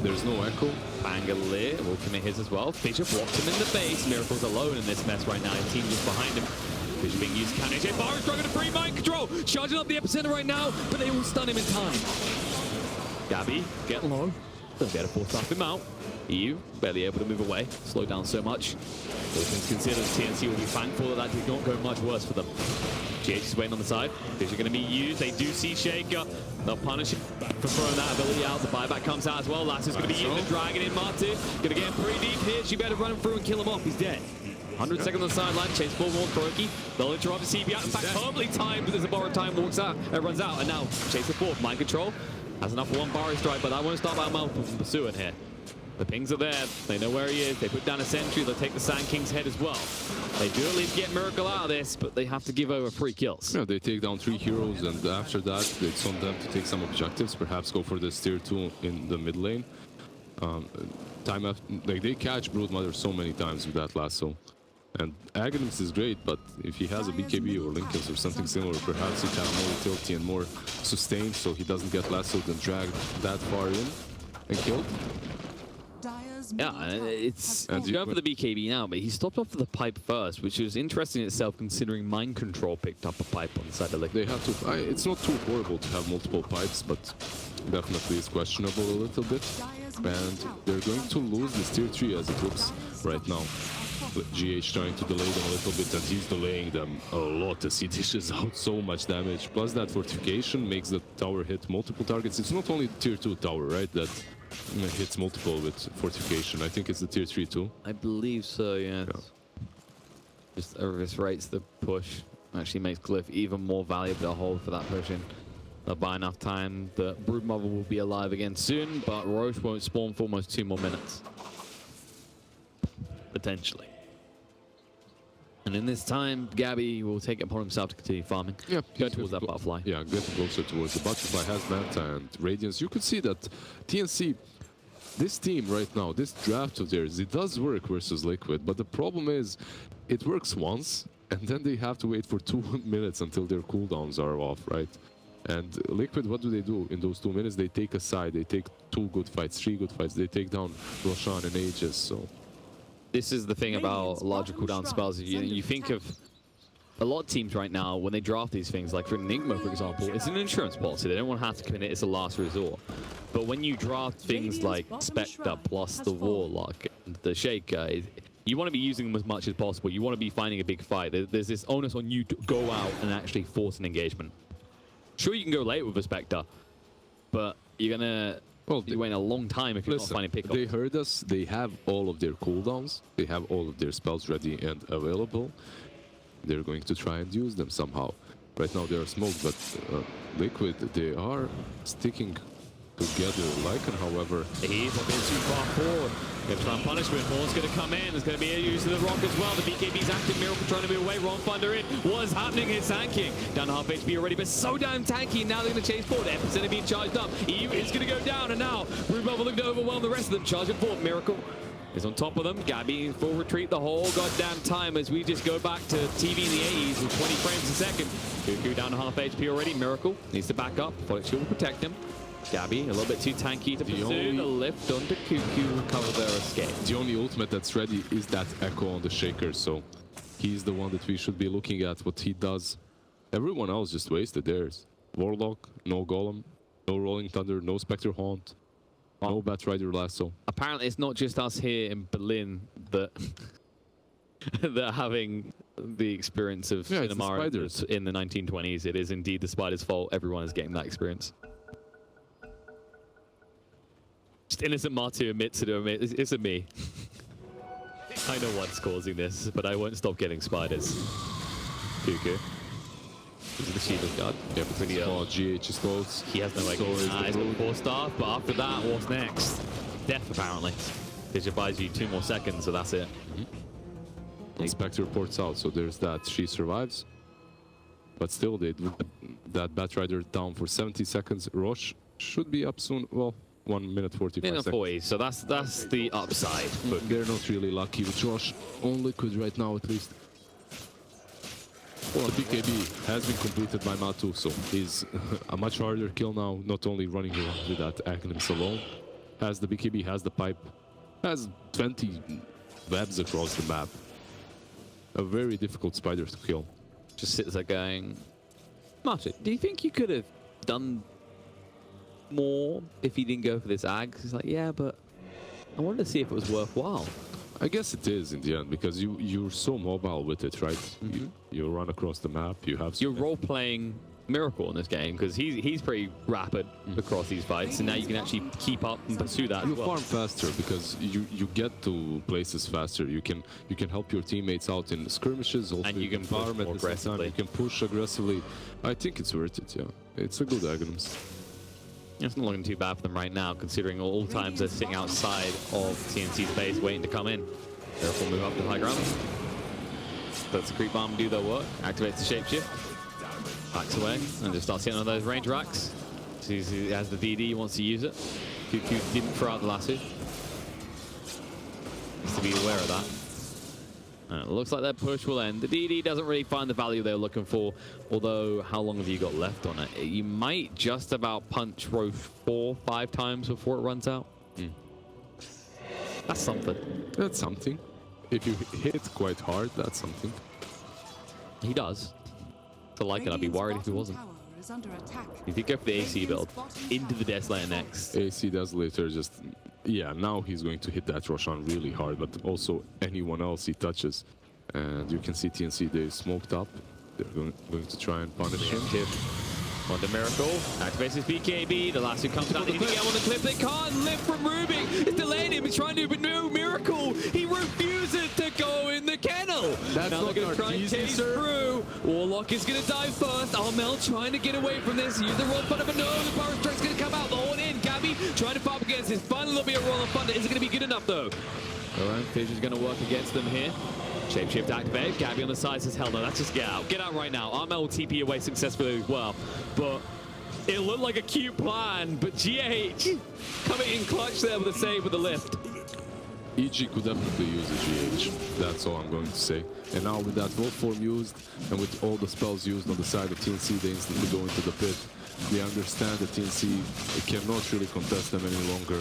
Speaker 2: There's no echo.
Speaker 3: Pangolier will commit his as well. Fidget blocks him in the base. Miracle's alone in this mess right now. His team just behind him. Vision being used. KJ Bar is struggling to free mind control. Charging up the epicenter right now, but they will stun him in time. Gabby, get low. They'll be able to force him out. EU barely able to move away. Slow down so much. All things considered, TNC will be thankful that did not go much worse for them. GH is waiting on the side. Vision going to be used. They do see Shaker. They'll punish him for throwing that ability out. The buyback comes out as well. Lasso's going to be used. The dragon in Martin. Going to get him pretty deep here. She better run him through and kill him off. He's dead. 100 seconds on the sideline. Chase ball more Kroki. They'll interrupt the CB out. In fact, perfectly timed as the borrowed time walks out. Runs out. And now Chase the fourth. Mind control. Has enough for one Barry strike, but that won't stop our mouth from pursuing here. The pings are there. They know where he is. They put down a sentry. They'll take the Sand King's head as well. They do at least get Miracle out of this, but they have to give over 3 kills.
Speaker 2: Yeah, they take down 3 heroes, and after that, it's on them to take some objectives. Perhaps go for this tier 2 in the mid lane. Time after, like, they catch Broodmother so many times with that lasso. And Aghanim's is great, but if he has a BKB or Lincoln's or something similar, perhaps he can more utility and more sustain, so he doesn't get lassoed and dragged that far in and killed.
Speaker 3: Yeah, it's going for the BKB now, but he stopped off for the pipe first, which was interesting in itself considering Mind Control picked up a pipe on the side of Liquid.
Speaker 2: They have to. It's not too horrible to have multiple pipes, but definitely it's questionable a little bit. And they're going to lose this tier 3 as it looks right now. GH trying to delay them a little bit, and he's delaying them a lot as he dishes out so much damage. Plus that fortification makes the tower hit multiple targets. It's not only tier 2 tower, right, that hits multiple with fortification. I think it's the tier 3 too.
Speaker 3: I believe so, yeah. Just eviscerates the push. Actually makes Glyph even more valuable to hold for that pushing. They'll buy enough time that Broodmother will be alive again soon, but Roche won't spawn for almost 2 more minutes. Potentially. And in this time, Gabby will take it upon himself to continue farming. Yeah, go towards that butterfly.
Speaker 2: Yeah, getting closer towards the butterfly. Has Manta and Radiance. You could see that TNC, this team right now, this draft of theirs, it does work versus Liquid, but the problem is it works once, and then they have to wait for 2 minutes until their cooldowns are off, right? And Liquid, what do they do in those 2 minutes? They take a side, they take 2 good fights, 3 good fights, they take down Roshan and Aegis, so...
Speaker 3: This is the thing about larger cooldown spells. You think of a lot of teams right now, when they draft these things, like for Enigma, for example, it's an insurance policy. They don't want to have to commit it. It's a last resort. But when you draft things like Spectre plus the Warlock and the Shaker, you want to be using them as much as possible. You want to be finding a big fight. There's this onus on you to go out and actually force an engagement. Sure, you can go late with a Spectre, but you're going to... Well, you're waiting a long time if you're not finding pickup.
Speaker 2: They heard us. They have all of their cooldowns. They have all of their spells ready and available. They're going to try and use them somehow. Right now they are smoked, but Liquid, they are sticking together. Lycan, however...
Speaker 3: He's a bit too far forward. Gonna try and punishment. Ball's gonna come in. There's gonna be a use of the rock as well. The BKB's active. Miracle trying to move away. Wrong Thunder in. What is happening here? Sand King down to half HP already, but so damn tanky. Now they're gonna chase forward. Epicenter being charged up. EU is gonna go down, and now Broodmother looking to overwhelm the rest of them. Charging forward. Miracle is on top of them. Gabby in full retreat the whole goddamn time as we just go back to TV in the 80s with 20 frames a second. Cuckoo down to half HP already. Miracle needs to back up. Phoenix Shield will protect him. Gabby, a little bit too tanky to pursue. The lift onto Cuckoo will cover their escape.
Speaker 2: The only ultimate that's ready is that Echo on the Shaker, so he's the one that we should be looking at, what he does. Everyone else just wasted theirs. Warlock, no Golem, no Rolling Thunder, no Spectre Haunt, no Batrider Lasso.
Speaker 3: Apparently it's not just us here in Berlin that, that are having the experience of cinema in the 1920s. It is indeed the Spider's fault. Everyone is getting that experience. Just innocent Martu admits it. It's a me. I know what's causing this, but I won't stop getting spiders. Cuckoo. This is the Shield Guard.
Speaker 2: Yeah, but GH is close.
Speaker 3: He has no way. He's got 4 stars, but after that, what's next? Death, apparently. This buys you 2 more seconds, so that's it.
Speaker 2: Spectre reports out, so there's that. She survives. But still, they that Batrider down for 70 seconds. Roche should be up soon. Well, 1 minute 45 seconds.
Speaker 3: So that's the upside.
Speaker 2: But they're not really lucky with Roche on Liquid right now, at least. Well, the BKB has been completed by Matu, so he's a much harder kill now, not only running around with that Aghanim's alone. Has the BKB, has the pipe, has 20 webs across the map. A very difficult spider to kill.
Speaker 3: just sits there going, Martin, do you think you could have done more if you didn't go for this ag? He's like, yeah, but I wanted to see if it was worthwhile.
Speaker 2: I guess it is in the end because you're so mobile with it, right? You run across the map. You have
Speaker 3: You're role playing Miracle in this game because he's pretty rapid across these fights, and now you can actually keep up and pursue that.
Speaker 2: You
Speaker 3: as well.
Speaker 2: farm faster because you get to places faster. You can help your teammates out in skirmishes. Also,
Speaker 3: And you can
Speaker 2: farm
Speaker 3: push
Speaker 2: at
Speaker 3: more
Speaker 2: the same time.
Speaker 3: aggressively.
Speaker 2: You can push aggressively. I think it's worth it. Yeah, it's a good Aghanim's.
Speaker 3: It's not looking too bad for them right now, considering all times they're sitting outside of TNC's base waiting to come in. Therefore, move up to high ground. Lets the creep bomb do their work. Activates the shapeshift. Backs away and just starts hitting on those range racks. Sees he has the DD, he wants to use it. QQ didn't throw out the lasso. Needs to be aware of that. It looks like that push will end. The DD doesn't really find the value they're looking for, although how long have you got left on it? You might just about punch row 4-5 times before it runs out. That's something.
Speaker 2: That's something. If you hit quite hard, that's something.
Speaker 3: He does. To like it, I'd be worried if he wasn't. If you go for the AC build, into the Desolator next.
Speaker 2: AC Desolator just... Yeah, now he's going to hit that Roshan really hard, but also anyone else he touches. And you can see TNC, they smoked up. They're going to try and punish him.
Speaker 3: On the Miracle, activates his BKB, the last who comes down, they need to get on the clip, they can't live from Rubik, it's delayed him, he's trying to, but no, Miracle, he refuses to go in the kennel.
Speaker 2: That's
Speaker 3: now they're going to try and chase through, Warlock is going to dive first, Armel trying to get away from this, use the roll thunder, but no, the power strike's going to come out, the horn in, Gabby trying to fight up against this, finally there'll be a roll of thunder, is it going to be good enough though? Alright, Fish is going to work against them here. Shapeshift activated. Gabby on the side says, hell no, that's just get out. Get out right now. Armel will TP away successfully as well. But it looked like a cute plan. But GH coming in clutch there with a save with the lift.
Speaker 2: EG could definitely use a GH. That's all I'm going to say. And now with that Volt Form used and with all the spells used on the side of TNC, they instantly go into the pit. They understand that TNC cannot really contest them any longer.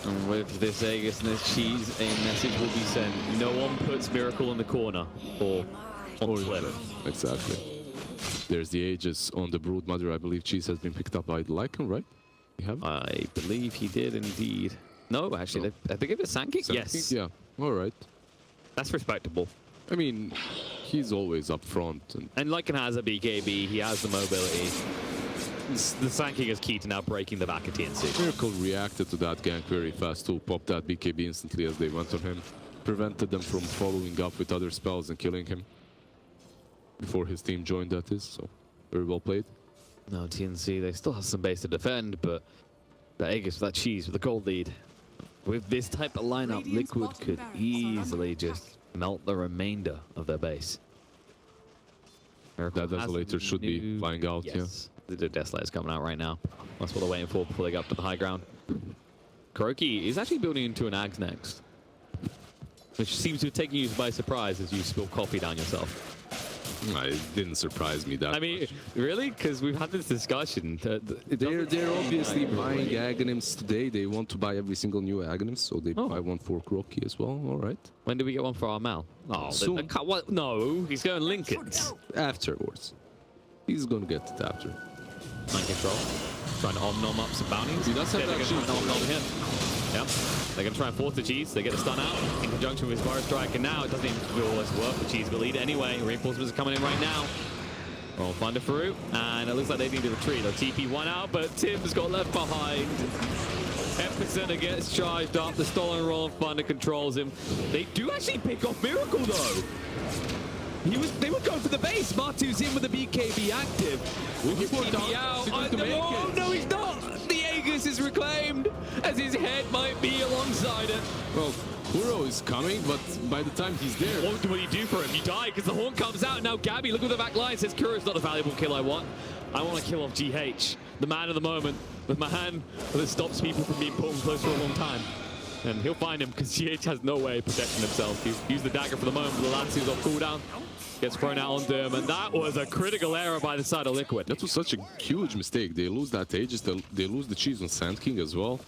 Speaker 3: And with this Aegis and this cheese, a message will be sent. No one puts Miracle in the corner or on the cliff.
Speaker 2: Exactly. There's the Aegis on the Brood Mother. I believe cheese has been picked up by Lycan, right? You have?
Speaker 3: I believe he did indeed. No, actually, I think it was Sankey. Yes.
Speaker 2: Yeah. All right.
Speaker 3: That's respectable.
Speaker 2: I mean, he's always up front.
Speaker 3: And Lycan has a BKB. He has the mobility. The Sanking is key to now breaking the back of TNC.
Speaker 2: Miracle reacted to that gank very fast too, popped that BKB instantly as they went on him, prevented them from following up with other spells and killing him before his team joined, that is, so very well played.
Speaker 3: No, TNC, they still have some base to defend, but the Aegis, that cheese with the gold lead. With this type of lineup, Liquid could easily just melt the remainder of their base.
Speaker 2: That Desolator should be flying out,
Speaker 3: yes. The Desolator's coming out right now. That's what they're waiting for before they go up to the high ground. Kuroki is actually building into an Ags next, which seems to have taken you by surprise as you spill coffee down yourself.
Speaker 2: It didn't surprise me that much.
Speaker 3: Really? Because we've had this discussion.
Speaker 2: They're obviously buying Aghanims today. They want to buy every single new Aghanim, so they buy one for Kuroki as well. All right.
Speaker 3: When do we get one for Armel? Oh,
Speaker 2: soon.
Speaker 3: What? No, he's going Lincolns.
Speaker 2: Afterwards. He's going to get it after.
Speaker 3: Mind control. Trying to om-nom up some bounties.
Speaker 2: He does have that cheese.
Speaker 3: Om-nom him. Yep. They're going to try and force the cheese. They get the stun out in conjunction with his fire strike, and now it doesn't even always work. The cheese will lead anyway. Reinforcements are coming in right now. Roll Thunder through, and it looks like they need to retreat. They'll TP one out, but Tim's got left behind. Epicenter gets charged up. The stolen Roll Thunder controls him. They do actually pick off Miracle, though. They would go for the base. Martu's in with the BKB active. No, he's not. The Aegis is reclaimed as his head might be alongside it.
Speaker 2: Well, Kuro is coming, but by the time he's there...
Speaker 3: What do you do for him? You die because the horn comes out. Now Gabby, look at the back line, says Kuro's not a valuable kill I want. I want to kill off GH, the man of the moment, the man that stops people from being put on close for a long time. And he'll find him because GH has no way of protecting himself. He's used the dagger for the moment, but the Lancey's off cooldown. Gets thrown out onto him, and that was a critical error by the side of Liquid.
Speaker 2: That was such a huge mistake. They lose that Aegis, they lose the cheese on Sand King as well.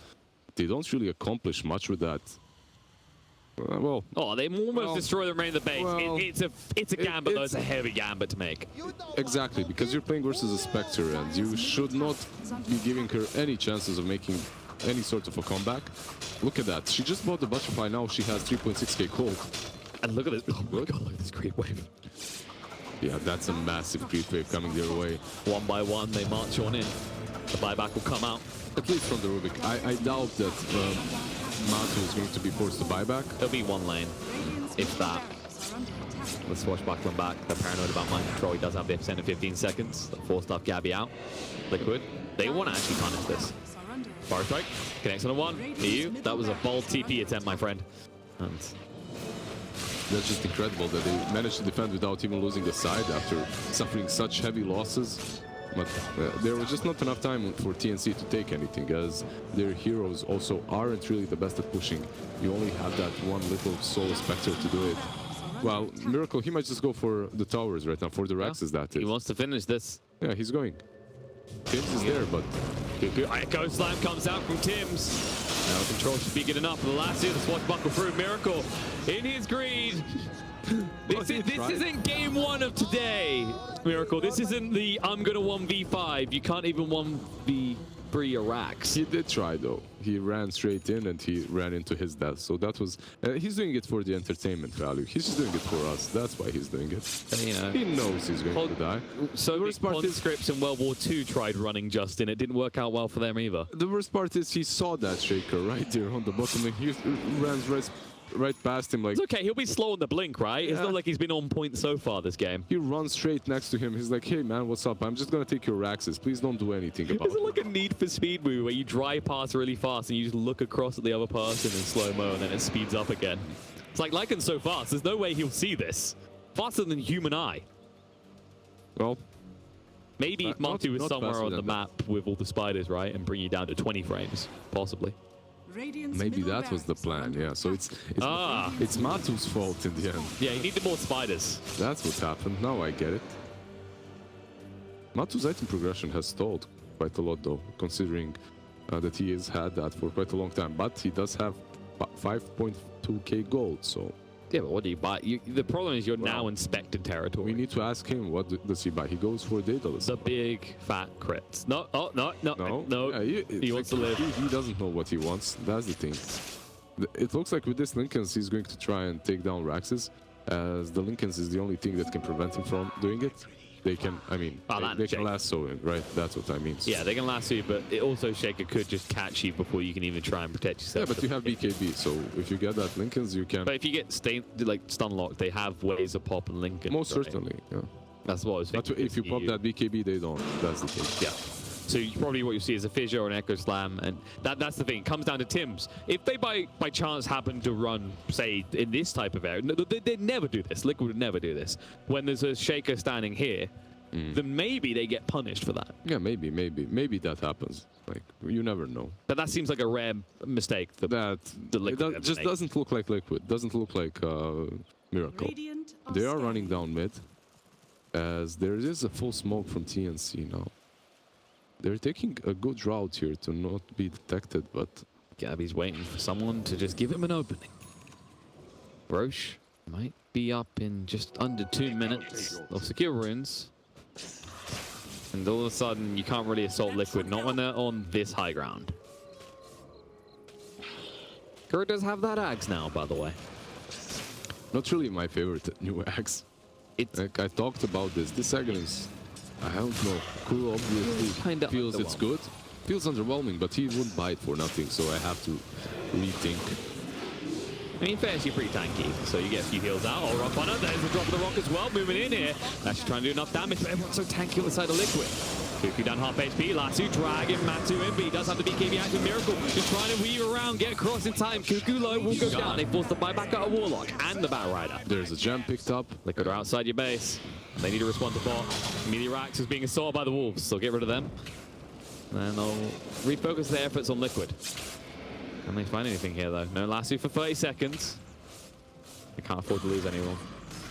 Speaker 2: They don't really accomplish much with that. Well,
Speaker 3: Oh, they almost destroy the remainder of the base.
Speaker 2: well,
Speaker 3: It's a gambit, though. It's a heavy gambit to make.
Speaker 2: exactly, because you're playing versus a Spectre, and you should not be giving her any chances of making any sort of a comeback. Look at that. She just bought the butterfly. Now she has 3.6k gold.
Speaker 3: And look at this. Oh my god, look at this creep wave.
Speaker 2: Yeah, that's a massive creep wave coming their way.
Speaker 3: One by one, they march on in. The buyback will come out.
Speaker 2: At least from the Rubik. I doubt that Matu is going to be forced to buy back.
Speaker 3: There'll be one lane, if that. The swashbuckling back. They're paranoid about mind control. He does have the epicenter in 15 seconds. They forced off Gabby out. Liquid. They want to actually punish this. Fire strike. Connects on a one. EU. That was a bold TP attempt, my friend. And
Speaker 2: that's just incredible that they managed to defend without even losing the side after suffering such heavy losses. But there was just not enough time for TNC to take anything, as their heroes also aren't really the best at pushing. You only have that one little solo Spectre to do it. Well, Miracle, he might just go for the towers right now, for the Rexes, that is.
Speaker 3: he wants to finish this.
Speaker 2: Yeah, he's going. Tims is there, but...
Speaker 3: Echo Slam comes out from Tims. Now control should be good enough. The last year, the swashbuckle through. Miracle in his greed. This isn't game one of today, Miracle. This isn't the I'm gonna 1v5. You can't even 1v3 Iraqs.
Speaker 2: He did try, though. He ran straight in and he ran into his death. So that was... he's doing it for the entertainment value. He's just doing it for us. That's why he's doing it.
Speaker 3: You know,
Speaker 2: He knows he's going to die.
Speaker 3: So the conscripts in World War II tried running Justin. It didn't work out well for them either.
Speaker 2: The worst part is he saw that Shaker right there on the bottom and he ran right past him like...
Speaker 3: It's okay, he'll be slow on the blink, right? It's not like he's been on point so far this game.
Speaker 2: He runs straight next to him. He's like, hey man, what's up? I'm just gonna take your Raxes. Please don't do anything about
Speaker 3: Is it like a Need for Speed movie where you drive past really fast and you just look across at the other person in slow-mo and then it speeds up again? It's like Lycan's so fast, there's no way he'll see this. Faster than human eye.
Speaker 2: Well,
Speaker 3: maybe if Matu was
Speaker 2: not
Speaker 3: somewhere
Speaker 2: faster
Speaker 3: on the
Speaker 2: than
Speaker 3: map with all the spiders, right? And bring you down to 20 frames, possibly.
Speaker 2: maybe that was the plan, yeah. So it's Matu's fault in the end.
Speaker 3: Yeah, he needed more spiders.
Speaker 2: That's what happened. Now I get it. Matu's item progression has stalled quite a lot, though, considering that he has had that for quite a long time. But he does have 5.2k gold, so...
Speaker 3: Yeah, but what do you buy? The problem is you're now inspected territory.
Speaker 2: We need to ask him, what does he buy? He goes for Daedalus.
Speaker 3: The big fat crits. No, oh, no.
Speaker 2: Yeah,
Speaker 3: he wants to live.
Speaker 2: He doesn't know what he wants. That's the thing. It looks like with this Lincolns, he's going to try and take down Raxes, as the Lincolns is the only thing that can prevent him from doing it. They can, I mean, they can lasso him, right? That's what I mean.
Speaker 3: Yeah, they can lasso you, but it also Shaker could just catch you before you can even try and protect yourself.
Speaker 2: Yeah, but you have BKB, so if you get that Lincolns, you can...
Speaker 3: But if you get stun locked, they have ways of popping Lincoln.
Speaker 2: Most certainly, yeah.
Speaker 3: That's what I was thinking.
Speaker 2: But if you pop that BKB, they don't. That's the thing.
Speaker 3: Yeah. So probably what you see is a fissure or an echo slam, and that's the thing. It comes down to Tims. If they by chance happen to run, say, in this type of area, they'd never do this. Liquid would never do this. When there's a Shaker standing here, then maybe they get punished for that.
Speaker 2: Yeah, maybe that happens. Like, you never know.
Speaker 3: But that seems like a rare mistake.
Speaker 2: That
Speaker 3: Liquid
Speaker 2: just doesn't look like Liquid. Doesn't look like Miracle. They are running down mid, as there is a full smoke from TNC now. They're taking a good route here to not be detected, but...
Speaker 3: Gabby's waiting for someone to just give him an opening. Roche might be up in just under 2 minutes. They'll secure runes. And all of a sudden, you can't really assault Liquid, not when they're on this high ground. Kuro does have that axe now, by the way.
Speaker 2: Not really my favorite new axe. Like, I talked about this. This second is... I don't know. Kuro obviously feels it's good. Feels underwhelming, but he wouldn't buy it for nothing, so I have to rethink.
Speaker 3: I mean, fair, you're pretty tanky, so you get a few heals out. Oh, rock on it. There's the drop of the rock as well, moving in here. Actually trying to do enough damage, but everyone's so tanky on the side of Liquid. Cuckoo down half HP, Lasso dragging Matu in, but he does have the BKB action. Miracle just trying to weave around, get across in time. Cuckoo low will go down. They force the buyback out of Warlock and the Battle Rider.
Speaker 2: There's a gem picked up.
Speaker 3: Liquid are outside your base. They need to respond to bot. Melee Rax is being assaulted by the Wolves, so get rid of them. And they'll refocus their efforts on Liquid. Can they find anything here, though? No Lasso for 30 seconds. They can't afford to lose anyone.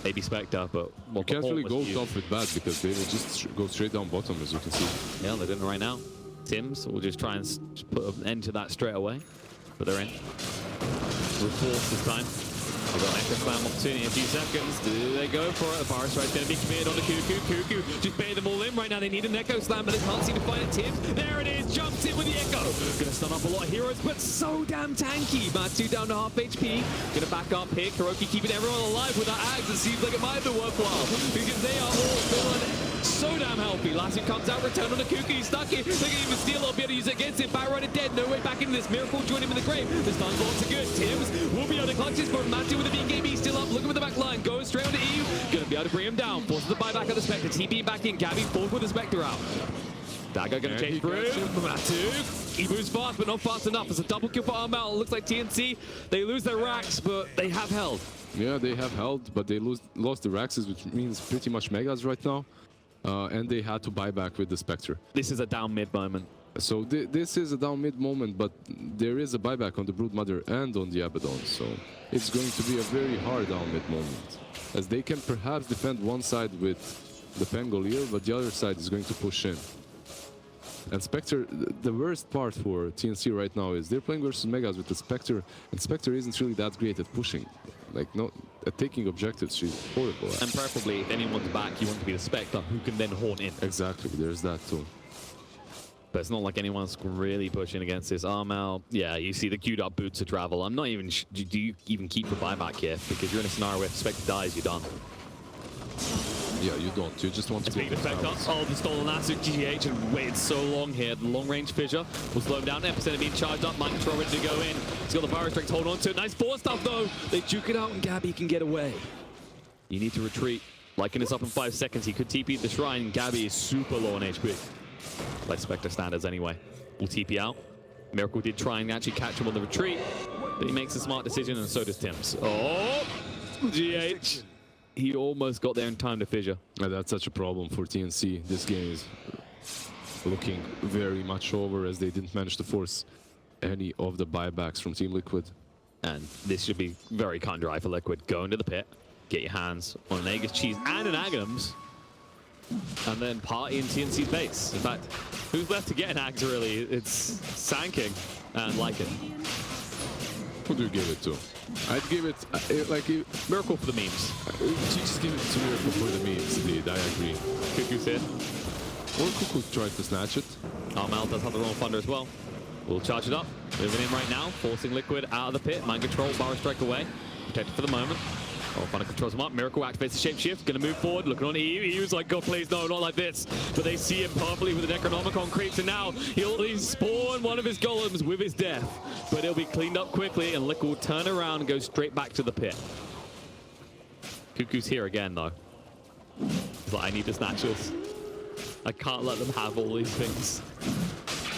Speaker 3: Maybe Spectre, but...
Speaker 2: You can't really go tough with that because they will just go straight down bottom, as you can see.
Speaker 3: Yeah, they're doing it right now. Tims will just try and put an end to that straight away. But they're in. Reforce this time. They got an Echo Slam opportunity in a few seconds. Do they go for it? The Fire Strike's going to be committed onto Cuckoo. Cuckoo just baited them all in right now. They need an Echo Slam, but they can't seem to find it. Tim, there it is. Jumps in with the Echo. Going to stun up a lot of heroes, but so damn tanky. Matsu down to half HP. Going to back up here. Kuroki keeping everyone alive with that Axe. It seems like it might have been worthwhile because they are all feeling so damn healthy. Lassie comes out, return on the Cuckoo. He's stuck here. They can even steal or be able to use it against him. Batrider dead. No way back into this. Miracle join him in the grave. The stun bolts are good. Tims will be able to clutch this, but Matsu with the BKB still up. Looking for the back line. Goes straight on to Eve. Going to be able to bring him down. Forces the buyback of the Spectre. TP back in. Gabby forward with the Spectre out. Dagger going to chase through. Matsu. He moves fast, but not fast enough. It's a double kill for Armel. It looks like TNC. They lose their racks, but they have held.
Speaker 2: Yeah, they have held, but they lost the Raxes, which means pretty much Megas right now. And they had to buy back with the Spectre.
Speaker 3: This is a down mid moment.
Speaker 2: So this is a down mid moment, but there is a buyback on the Broodmother and on the Abaddon. So it's going to be a very hard down mid moment, as they can perhaps defend one side with the Pangolier, but the other side is going to push in. And Spectre, the worst part for TNC right now is they're playing versus Megas with the Spectre, and Spectre isn't really that great at pushing. Like, not at taking objectives, she's horrible at.
Speaker 3: And preferably, if anyone's back, you want to be the Spectre who can then horn in.
Speaker 2: Exactly, there's that too.
Speaker 3: But it's not like anyone's really pushing against this. Armel, yeah, you see the queued up boots of travel. I'm not even, do you even keep the buyback here? Because you're in a scenario where if Spectre dies, you're done.
Speaker 2: Yeah, you don't. You just want to
Speaker 3: Speaking of Spectre, oh, the stolen Acid GH and waited so long here. The long range fissure will slow him down. Epicenter being charged up. Mind Control ready to go in. He's got the Fire Strike to hold on to it. Nice force stuff though. They juke it out and Gabby can get away. You need to retreat. Liking this up in 5 seconds. He could TP the shrine, and Gabby is super low on HP. Like Spectre standards anyway. Will TP out. Miracle did try and actually catch him on the retreat, but he makes a smart decision, and so does Tims. Oh, GH. He almost got there in time to fissure.
Speaker 2: That's such a problem for TNC. This game is looking very much over, as they didn't manage to force any of the buybacks from Team Liquid.
Speaker 3: And this should be very kind dry for Liquid. Go into the pit, get your hands on an Aegis Cheese and an Aghanims, and then party in TNC's base. In fact, who's left to get an Ags really? It's Sandking and Lycan.
Speaker 2: Who do you give it to? I'd give it,
Speaker 3: Miracle for the memes.
Speaker 2: You just give it to Miracle for the memes, indeed, I agree.
Speaker 3: Cuckoo's here.
Speaker 2: Or Cuckoo tried to snatch it.
Speaker 3: Armel does have the wrong thunder as well. We'll charge it up. Moving in right now, forcing Liquid out of the pit. Mind Control, Bar Strike away. Protected for the moment. Oh, Thunder controls him up. Miracle activates the shapeshift. Gonna move forward. Looking on Eve. Eve's like, God, please, no, not like this. But they see him perfectly with the Necronomicon creeps, and now he'll spawn one of his golems with his death. But it'll be cleaned up quickly, and Liquid will turn around and go straight back to the pit. Cuckoo's here again, though. He's like, I need to snatch this. I can't let them have all these things.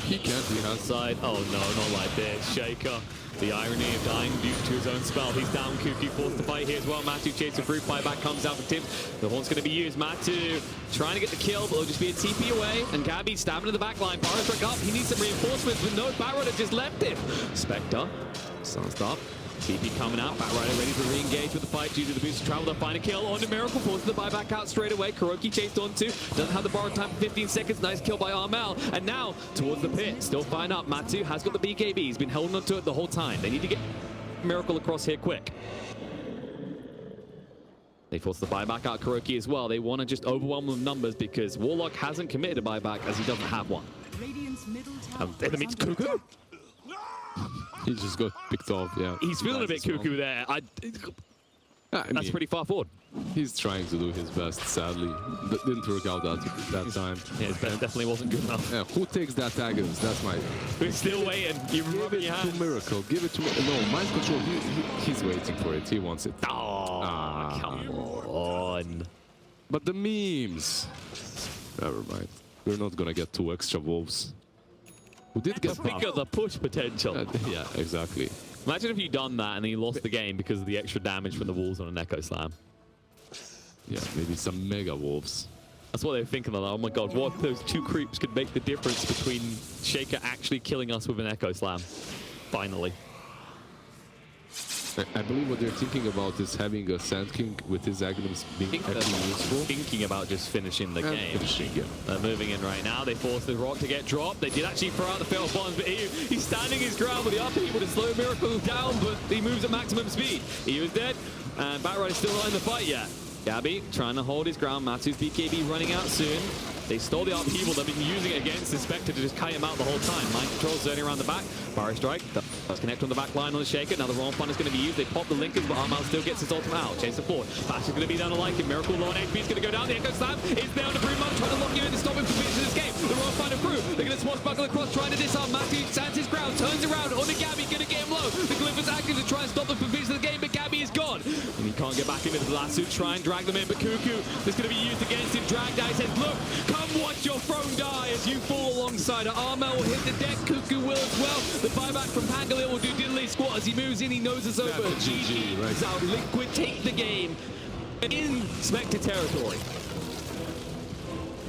Speaker 2: He can't be
Speaker 3: outside. Oh no, not like this. Shaker. The irony of dying due to his own spell. He's down. Cuckoo forced to fight here as well. Matsu chases through. Buyback comes out for Tim. The horn's going to be used. Matsu trying to get the kill, but it'll just be a TP away. And Gabby stabbing in the back line. Power strike up. He needs some reinforcements, but no, Batrider just left him. Spectre. Stop. TP coming out. Batrider ready to re-engage with the fight due to the boost of travel. They'll find a kill onto Miracle. Forces the buyback out straight away. Kuroki chased onto. Doesn't have the borrowed time for 15 seconds. Nice kill by Armel. And now towards the pit. Still fine up. Matsu has got the BKB. He's been holding onto it the whole time. They need to get Miracle across here quick. They force the buyback out Kuroki as well. They want to just overwhelm them with numbers because Warlock hasn't committed a buyback as he doesn't have one. And it means Cuckoo.
Speaker 2: He just got picked off, yeah.
Speaker 3: He's feeling a bit cuckoo there. That's pretty far forward.
Speaker 2: He's trying to do his best, sadly. But didn't work out that time.
Speaker 3: Yeah, his best definitely wasn't good enough.
Speaker 2: Yeah, who takes that Aghanims? That's my...
Speaker 3: We're still waiting. You
Speaker 2: give it to Miracle. Give it to... No, Mind Control, he's waiting for it. He wants it.
Speaker 3: Oh, come on.
Speaker 2: But the memes... Never mind. We're not gonna get 2 extra wolves. Who did get
Speaker 3: think of the push potential.
Speaker 2: Yeah, exactly.
Speaker 3: Imagine if you'd done that and then you lost the game because of the extra damage from the wolves on an Echo Slam.
Speaker 2: Yeah, maybe some mega wolves.
Speaker 3: That's what they were thinking. Like, oh my god, what if those 2 creeps could make the difference between Shaker actually killing us with an Echo Slam? Finally.
Speaker 2: I believe what they're thinking about is having a Sand King with his Agnums being actually useful.
Speaker 3: Thinking about just finishing the
Speaker 2: And
Speaker 3: game.
Speaker 2: finishing, yeah.
Speaker 3: They're moving in right now. They force the rock to get dropped. They did actually throw out the failed bonds, but he's standing his ground with the upheaval to slow Miracle down, but he moves at maximum speed. He was dead, and Batrider is still not in the fight yet. Gabby trying to hold his ground. Matsu's BKB running out soon. They stole the upheaval. They've been using it against the Spectre to just kite him out the whole time. Mind control zoning around the back. Barrier strike. Does connect on the back line on the Shaker. Now the wrong fun is going to be used. They pop the linkers, but Armal still gets his ultimate out. Chase the forward. Bash is going to be down to Lycan. Miracle low on HP is going to go down. The Echo Slam is there on the Broom. Trying to lock you in to stop him from finishing this game. The wrong finder through. They're going to swashbuckle across, trying to disarm. Matthew stands his ground. Turns around on the Gabby. Going to get him low. The Glyph is active to try and stop them from finishing the game, but Gabby is gone. And he can't get back into the last suit. Try and drag them in, but Cuckoo is going to be used against him. Dragged out. He says, look, come watch your throne die as you fall alongside it. Armel will hit the deck. Cuckoo will as well. The buyback from Pangolier will do diddly squat as he moves in. He knows it's over.
Speaker 2: That's a GG, right?
Speaker 3: Is out. Liquid take the game in Spectre territory.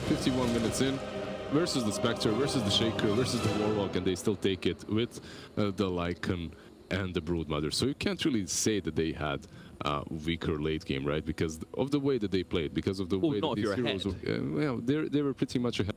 Speaker 2: 51 minutes in versus the Spectre, versus the Shaker, versus the Warlock, and they still take it with the Lycan and the Broodmother. So you can't really say that they had weaker late game, right? Because of the way that they played, because of the way that these heroes were, well, they were pretty much ahead.